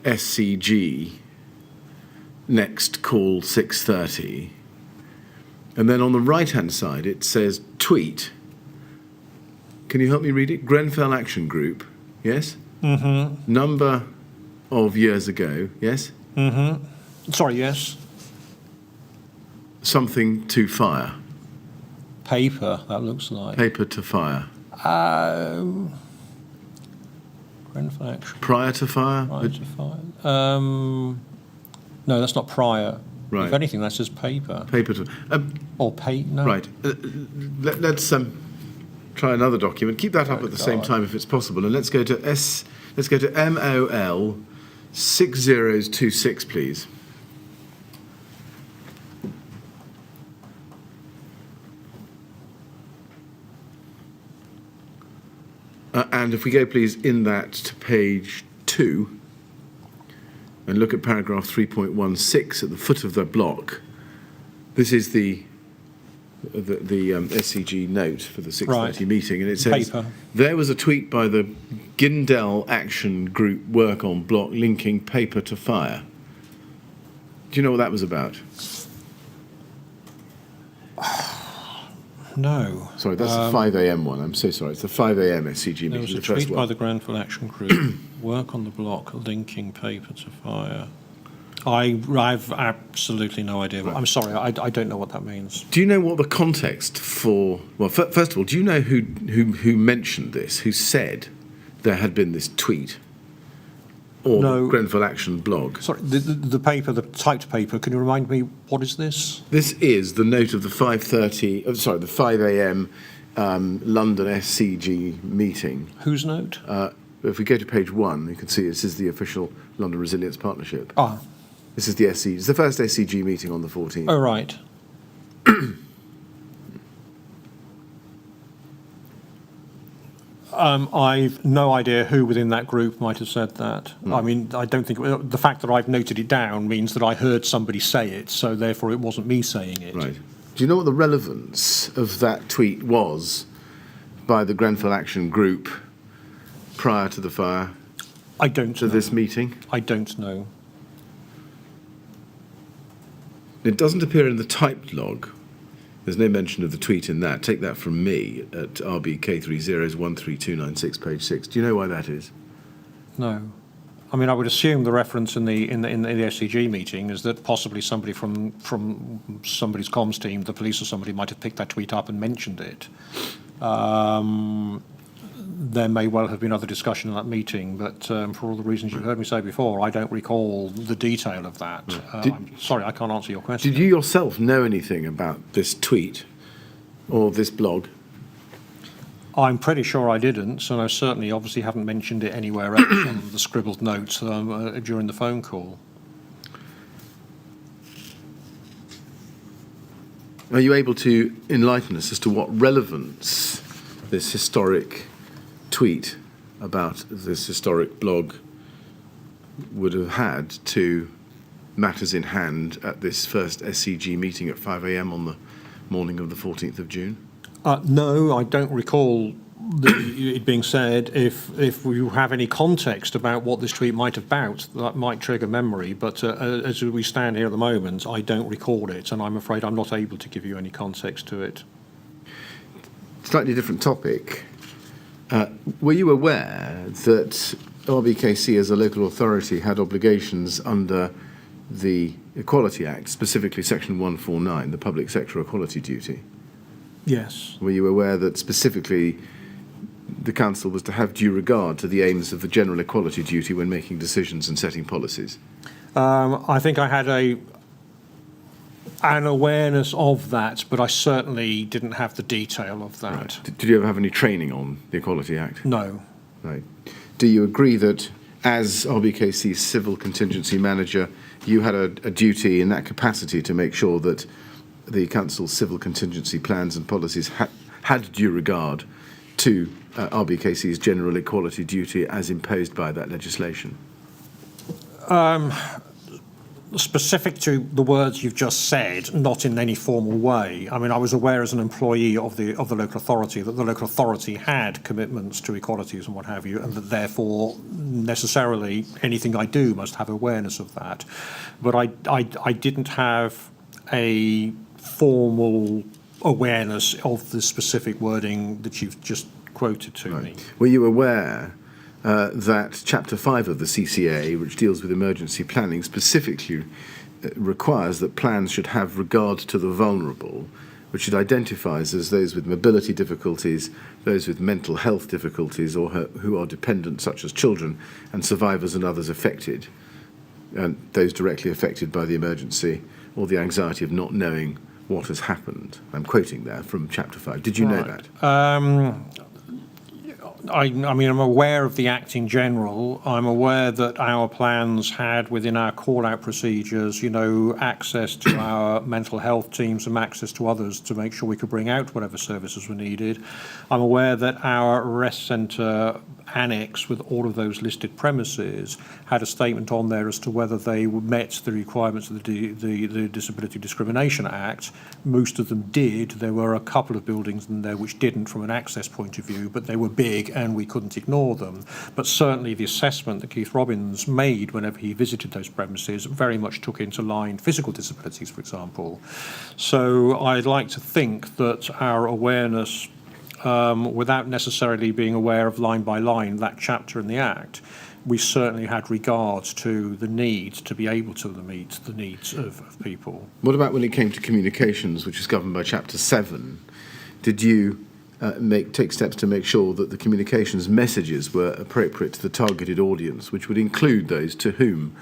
SCG, next call 6:30. And then on the right-hand side, it says tweet. Can you help me read it? Grenfell Action Group, yes? Mm-hmm. Number of years ago, yes? Mm-hmm. Sorry, yes? Something to fire. Paper, that looks like. Paper to fire. Grenfell Action. Prior to fire? Prior to fire. No, that's not prior. Right. If anything, that's just paper. Paper to... Or pay, no. Right. Let's try another document. Keep that up at the same time if it's possible. And let's go to MOL 6026, please. And if we go, please, in that to page 2 and look at paragraph 3.16 at the foot of the block. This is the SCG note for the 6:30 meeting, and it says, Paper. there was a tweet by the Grenfell Action Group work on block linking paper to fire. Do you know what that was about? No. Sorry, that's the 5 a.m. one. I'm so sorry. It's the 5 a.m. SCG meeting. There was a the first tweet by one. the Grenfell Action Group, work on the block, linking paper to fire. I've absolutely no idea. Right. I'm sorry, I don't know what that means. Do you know what the context for... Well, first of all, do you know who mentioned this, who said there had been this tweet? Or No. Grenfell Action blog? Sorry, the paper, the typed paper, can you remind me, what is this? This is the note of the 5 a.m. London SCG meeting. Whose note? If we go to page 1, you can see this is the official London Resilience Partnership. Ah, This is the SCG. It's the first SCG meeting on the 14th. oh, right. I've no idea who within that group might have said that. I mean, I don't think the fact that I've noted it down means that I heard somebody say it, so therefore it wasn't me saying it. Right. Do you know what the relevance of that tweet was by the Grenfell Action Group prior to the fire, I don't to know. this meeting? I don't know. It doesn't appear in the typed log. There's no mention of the tweet in that. Take that from me at RBK30132996, page 6. Do you know why that is? No. I mean, I would assume the reference in the SCG meeting is that possibly somebody from somebody's comms team, the police or somebody, might have picked that tweet up and mentioned it. There may well have been other discussion in that meeting, but for all the reasons you heard me say before, I don't recall the detail of that. I'm sorry, I can't answer your question. Did you yourself know anything about this tweet or this blog? I'm pretty sure I didn't, and I certainly obviously haven't mentioned it anywhere else on the scribbled notes during the phone call. Are you able to enlighten us as to what relevance this historic tweet about this historic blog would have had to matters in hand at this first SCG meeting at 5 a.m. on the morning of the 14th of June? No, I don't recall it being said. If you have any context about what this tweet might have about, that might trigger memory, but as we stand here at the moment, I don't recall it, and I'm afraid I'm not able to give you any context to it. Slightly different topic. Were you aware that RBKC as a local authority had obligations under the Equality Act, specifically Section 149, the Public Sector Equality Duty? Yes. Were you aware that specifically the Council was to have due regard to the aims of the General Equality Duty when making decisions and setting policies? I think I had an awareness of that, but I certainly didn't have the detail of that. Right. Did you ever have any training on the Equality Act? No. Right. Do you agree that as RBKC's civil contingency manager, you had a duty in that capacity to make sure that the Council's civil contingency plans and policies had due regard to RBKC's general equality duty as imposed by that legislation? Specific to the words you've just said, not in any formal way. I mean, I was aware as an employee of the local authority that the local authority had commitments to equalities and what have you, and that therefore necessarily anything I do must have awareness of that. But I didn't have a formal awareness of the specific wording that you've just quoted to me. Were you aware that Chapter 5 of the CCA, which deals with emergency planning, specifically requires that plans should have regard to the vulnerable which it identifies as those with mobility difficulties, those with mental health difficulties, or who are dependent, such as children, and survivors and others affected, and those directly affected by the emergency or the anxiety of not knowing what has happened. I'm quoting there from Chapter 5. Did you know that? I mean, I'm aware of the Act in general. I'm aware that our plans had within our call-out procedures, access to our mental health teams and access to others to make sure we could bring out whatever services were needed. I'm aware that our rest centre annex with all of those listed premises had a statement on there as to whether they met the requirements of the Disability Discrimination Act. Most of them did. There were a couple of buildings in there which didn't from an access point of view, but they were big and we couldn't ignore them. But certainly the assessment that Keith Robbins made whenever he visited those premises very much took into line physical disabilities, for example. So I'd like to think that our awareness, without necessarily being aware of line by line that chapter in the Act, we certainly had regard to the need to be able to meet the needs of people. What about when it came to communications, which is governed by Chapter 7? Did you take steps to make sure that the communications messages were appropriate to the targeted audience, which would include those to whom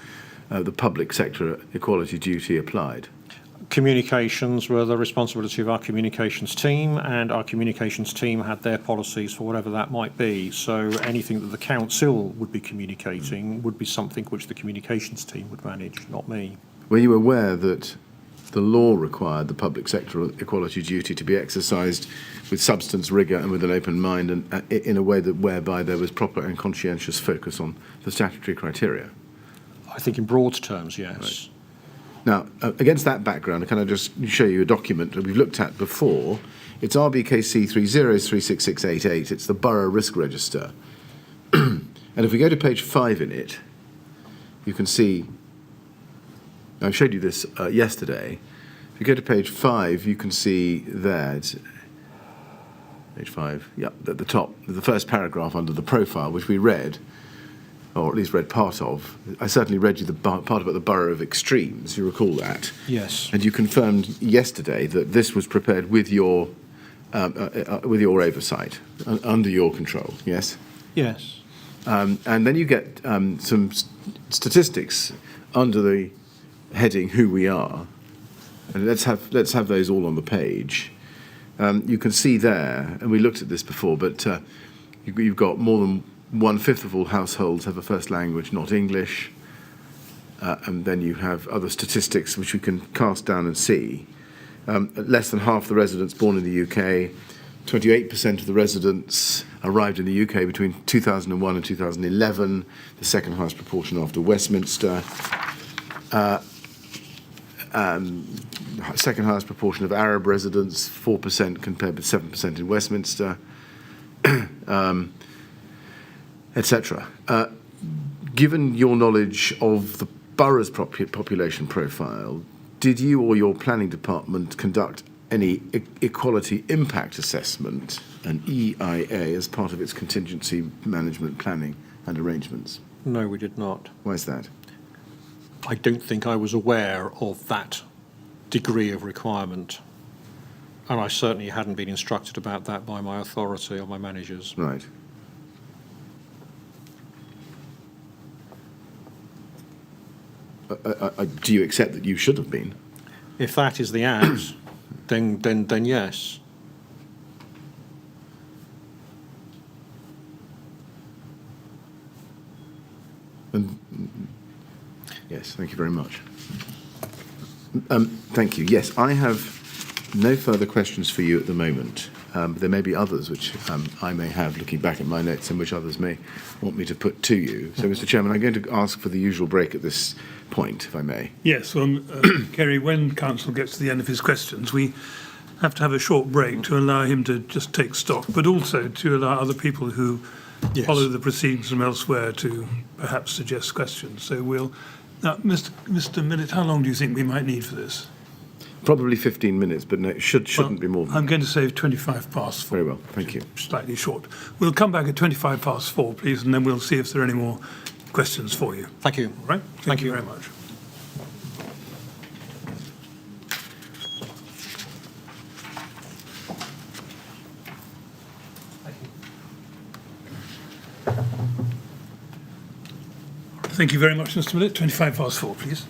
the public sector equality duty applied? Communications were the responsibility of our communications team, and our communications team had their policies for whatever that might be. So anything that the council would be communicating would be something which the communications team would manage, not me. Were you aware that the law required the public sector equality duty to be exercised with substance, rigour and with an open mind, and in a way that whereby there was proper and conscientious focus on the statutory criteria? I think in broad terms, yes. Right. Now, against that background, can I just show you a document that we've looked at before? It's RBKC 3036688. It's the Borough Risk Register. And if we go to page 5 in it, you can see, I showed you this yesterday. If you go to page 5, you can see that, page 5, yeah, at the top, the first paragraph under the profile, which we read, or at least read part of. I certainly read you the part about the Borough of Extremes, you recall that? Yes. And you confirmed yesterday that this was prepared with your oversight, under your control, yes? Yes. And then you get some statistics under the heading "Who We Are," and let's have those all on the page. You can see there, and we looked at this before, but you've got more than 1/5 of all households have a first language not English, and then you have other statistics which we can cast down and see. Less than half the residents born in the UK, 28% of the residents arrived in the UK between 2001 and 2011, the second highest proportion after Westminster. Second highest proportion of Arab residents, 4% compared with 7% in Westminster. Etc. Given your knowledge of the borough's population profile, did you or your planning department conduct any equality impact assessment, an EIA, as part of its contingency management planning and arrangements? No, we did not. Why is that? I don't think I was aware of that degree of requirement, and I certainly hadn't been instructed about that by my authority or my managers. Right. Do you accept that you should have been? If that is the Act, then yes. And yes, thank you very much. Thank you. Yes, I have no further questions for you at the moment. There may be others which I may have, looking back at my notes, and which others may want me to put to you. So, Mr. Chairman, I'm going to ask for the usual break at this point, if I may. Yes, well, Kerry, when Council gets to the end of his questions, we have to have a short break to allow him to just take stock, but also to allow other people who follow the proceedings from elsewhere to perhaps suggest questions. So we'll... Now, Mr. Millett, how long do you think we might need for this? Probably 15 minutes, but no, shouldn't be more than I'm going to say 25 past 4. Very well, thank you. Slightly short. We'll come back at 25 past 4, please, and then we'll see if there are any more questions for you. Thank you. All right? Thank you very much. Thank you very much, Mr. Millett. 4:25, please.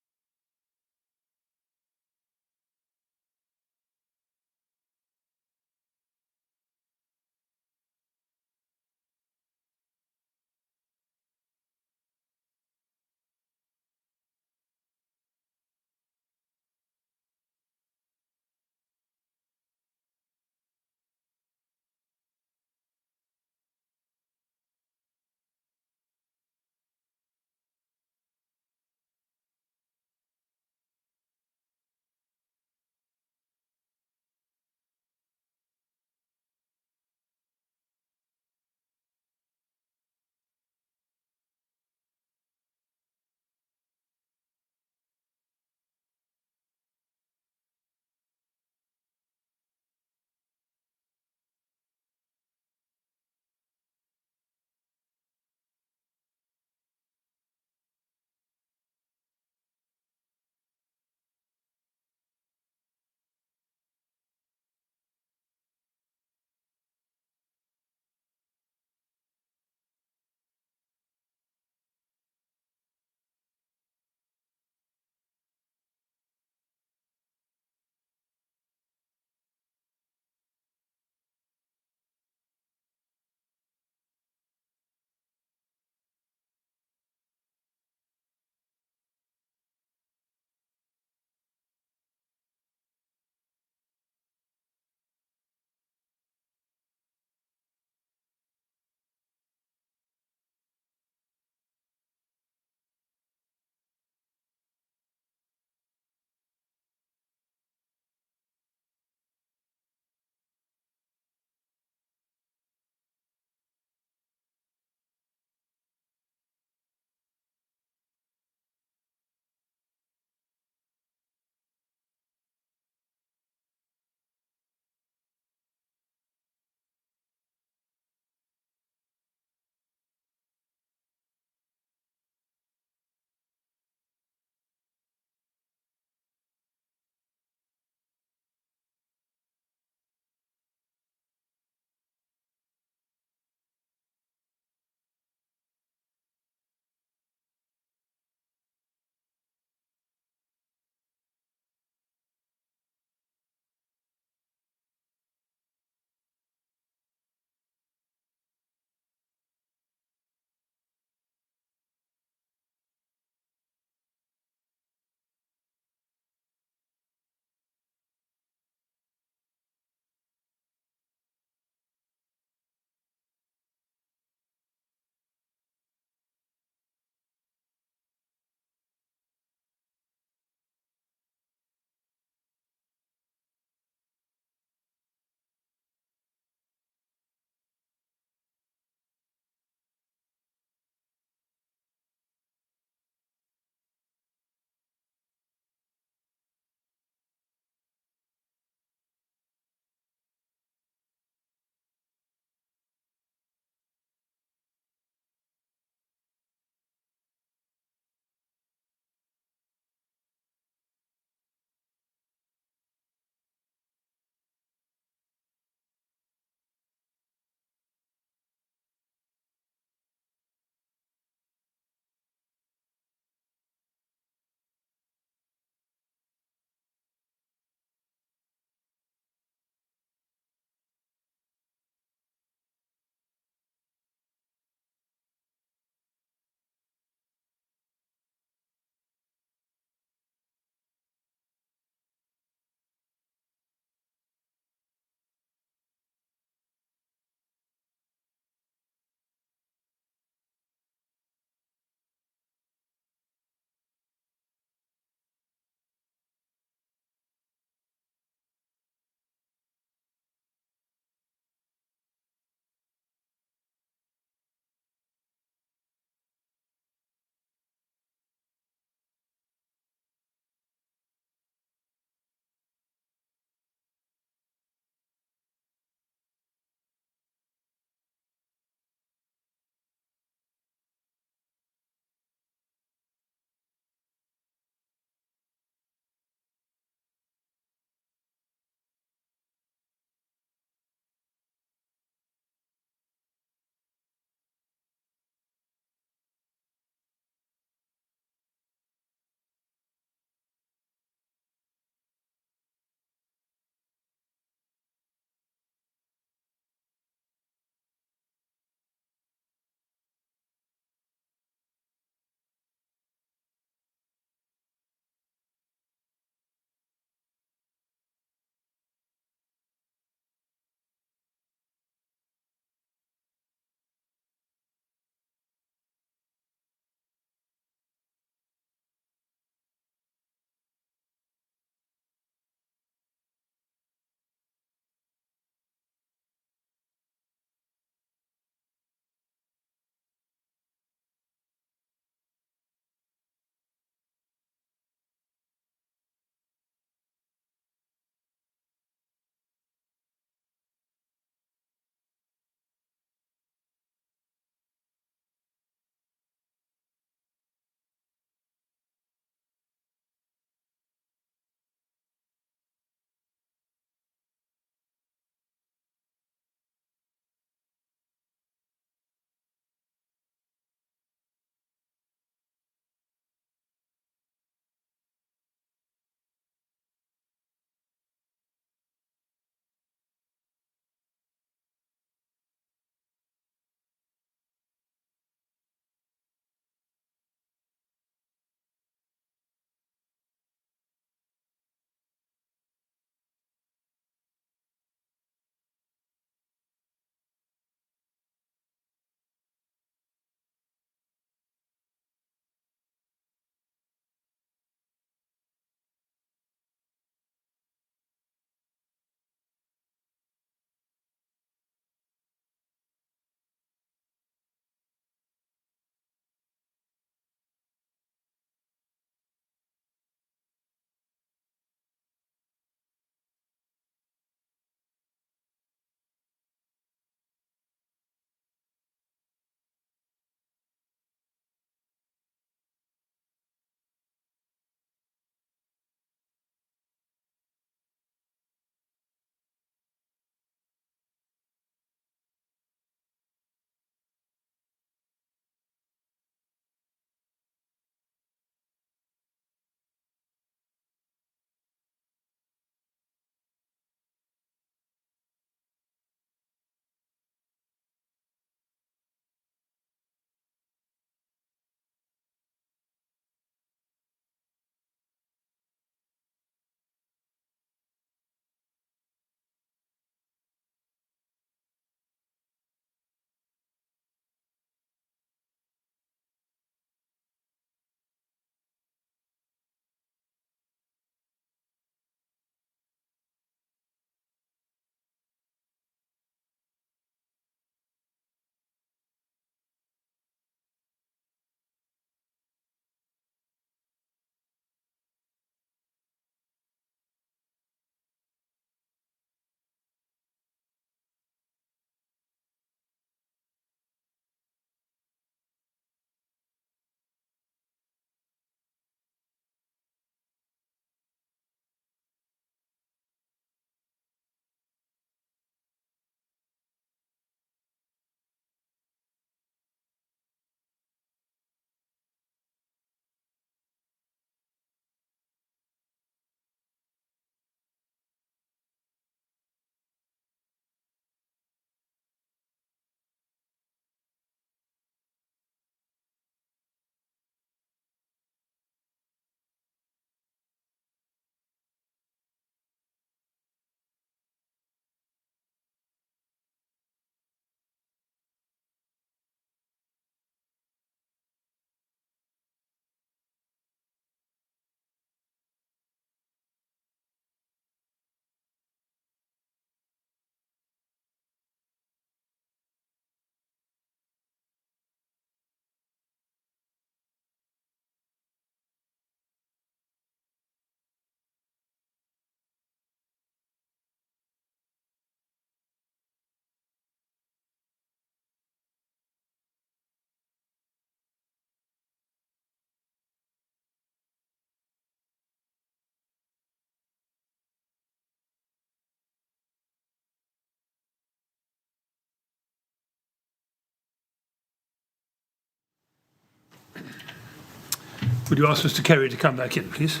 Would you ask Mr. Kerry to come back in, please?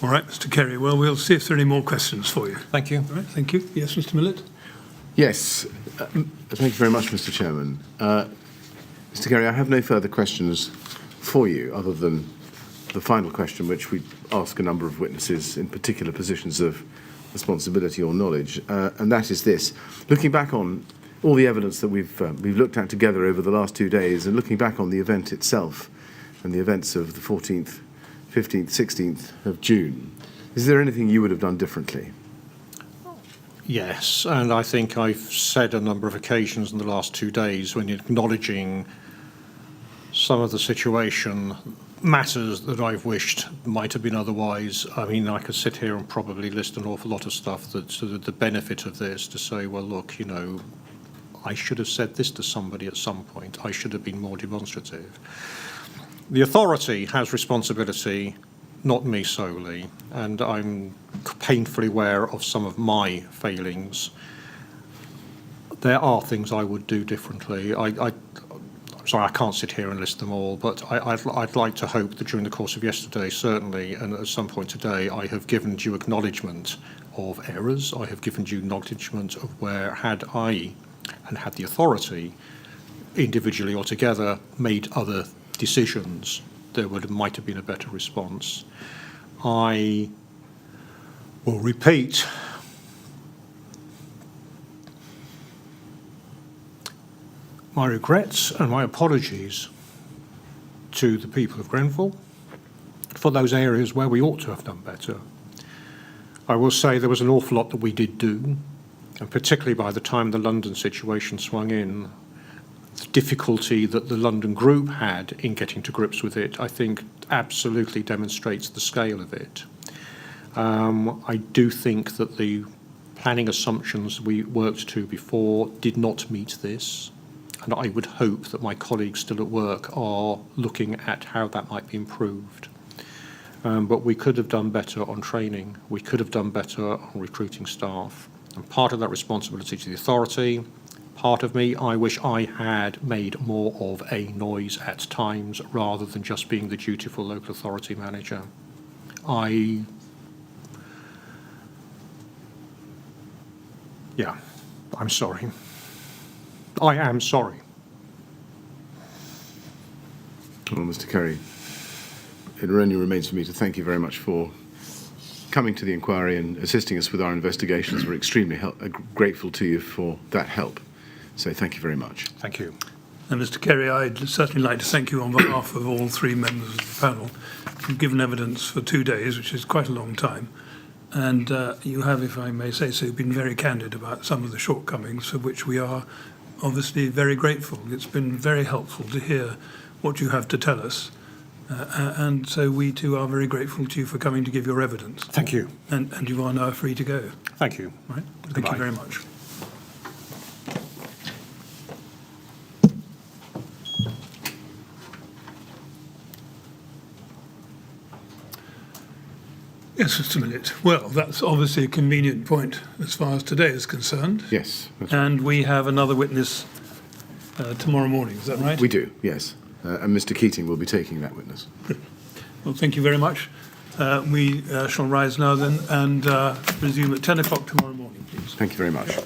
All right, Mr. Kerry. Well, we'll see if there are any more questions for you. Thank you. All right, thank you. Yes, Mr. Millett? Yes, thank you very much, Mr. Chairman. Mr. Kerry, I have no further questions for you other than the final question, which we ask a number of witnesses in particular positions of responsibility or knowledge, and that is this. Looking back on all the evidence that we've looked at together over the last 2 days, and looking back on the event itself and the events of the 14th, 15th, 16th of June, is there anything you would have done differently? Yes, and I think I've said a number of occasions in the last 2 days when acknowledging some of the situation matters that I've wished might have been otherwise. I mean, I could sit here and probably list an awful lot of stuff that's the benefit of this, to say, well, look, you know, I should have said this to somebody at some point. I should have been more demonstrative. The authority has responsibility, not me solely, and I'm painfully aware of some of my failings. There are things I would do differently. Sorry, I can't sit here and list them all, but I'd like to hope that during the course of yesterday, certainly, and at some point today, I have given due acknowledgement of errors. I have given due acknowledgement of where, had I and had the authority, individually or together, made other decisions, there might have been a better response. I will repeat my regrets and my apologies to the people of Grenfell for those areas where we ought to have done better. I will say there was an awful lot that we did do, and particularly by the time the London situation swung in, the difficulty that the London group had in getting to grips with it, I think absolutely demonstrates the scale of it. I do think that the planning assumptions we worked to before did not meet this. And I would hope that my colleagues still at work are looking at how that might be improved. But we could have done better on training. We could have done better on recruiting staff. And part of that responsibility to the authority, part of me, I wish I had made more of a noise at times rather than just being the dutiful local authority manager. I'm sorry. I am sorry. Well, Mr. Kerry, it only remains for me to thank you very much for coming to the inquiry and assisting us with our investigations. We're extremely grateful to you for that help. So thank you very much. Thank you. And Mr. Kerry, I'd certainly like to thank you on behalf of all three members of the panel. You've given evidence for 2 days, which is quite a long time. And you have, if I may say so, been very candid about some of the shortcomings, for which we are obviously very grateful. It's been very helpful to hear what you have to tell us. And so we too are very grateful to you for coming to give your evidence. Thank you. And you are now free to go. Thank you. Right? Thank you very much. Yes, Mr. Millett. Well, that's obviously a convenient point as far as today is concerned. Yes. That's right. And we have another witness tomorrow morning, is that right? We do, yes. And Mr. Keating will be taking that witness. Well, thank you very much. We shall rise now then and resume at 10 o'clock tomorrow morning, please. Thank you very much.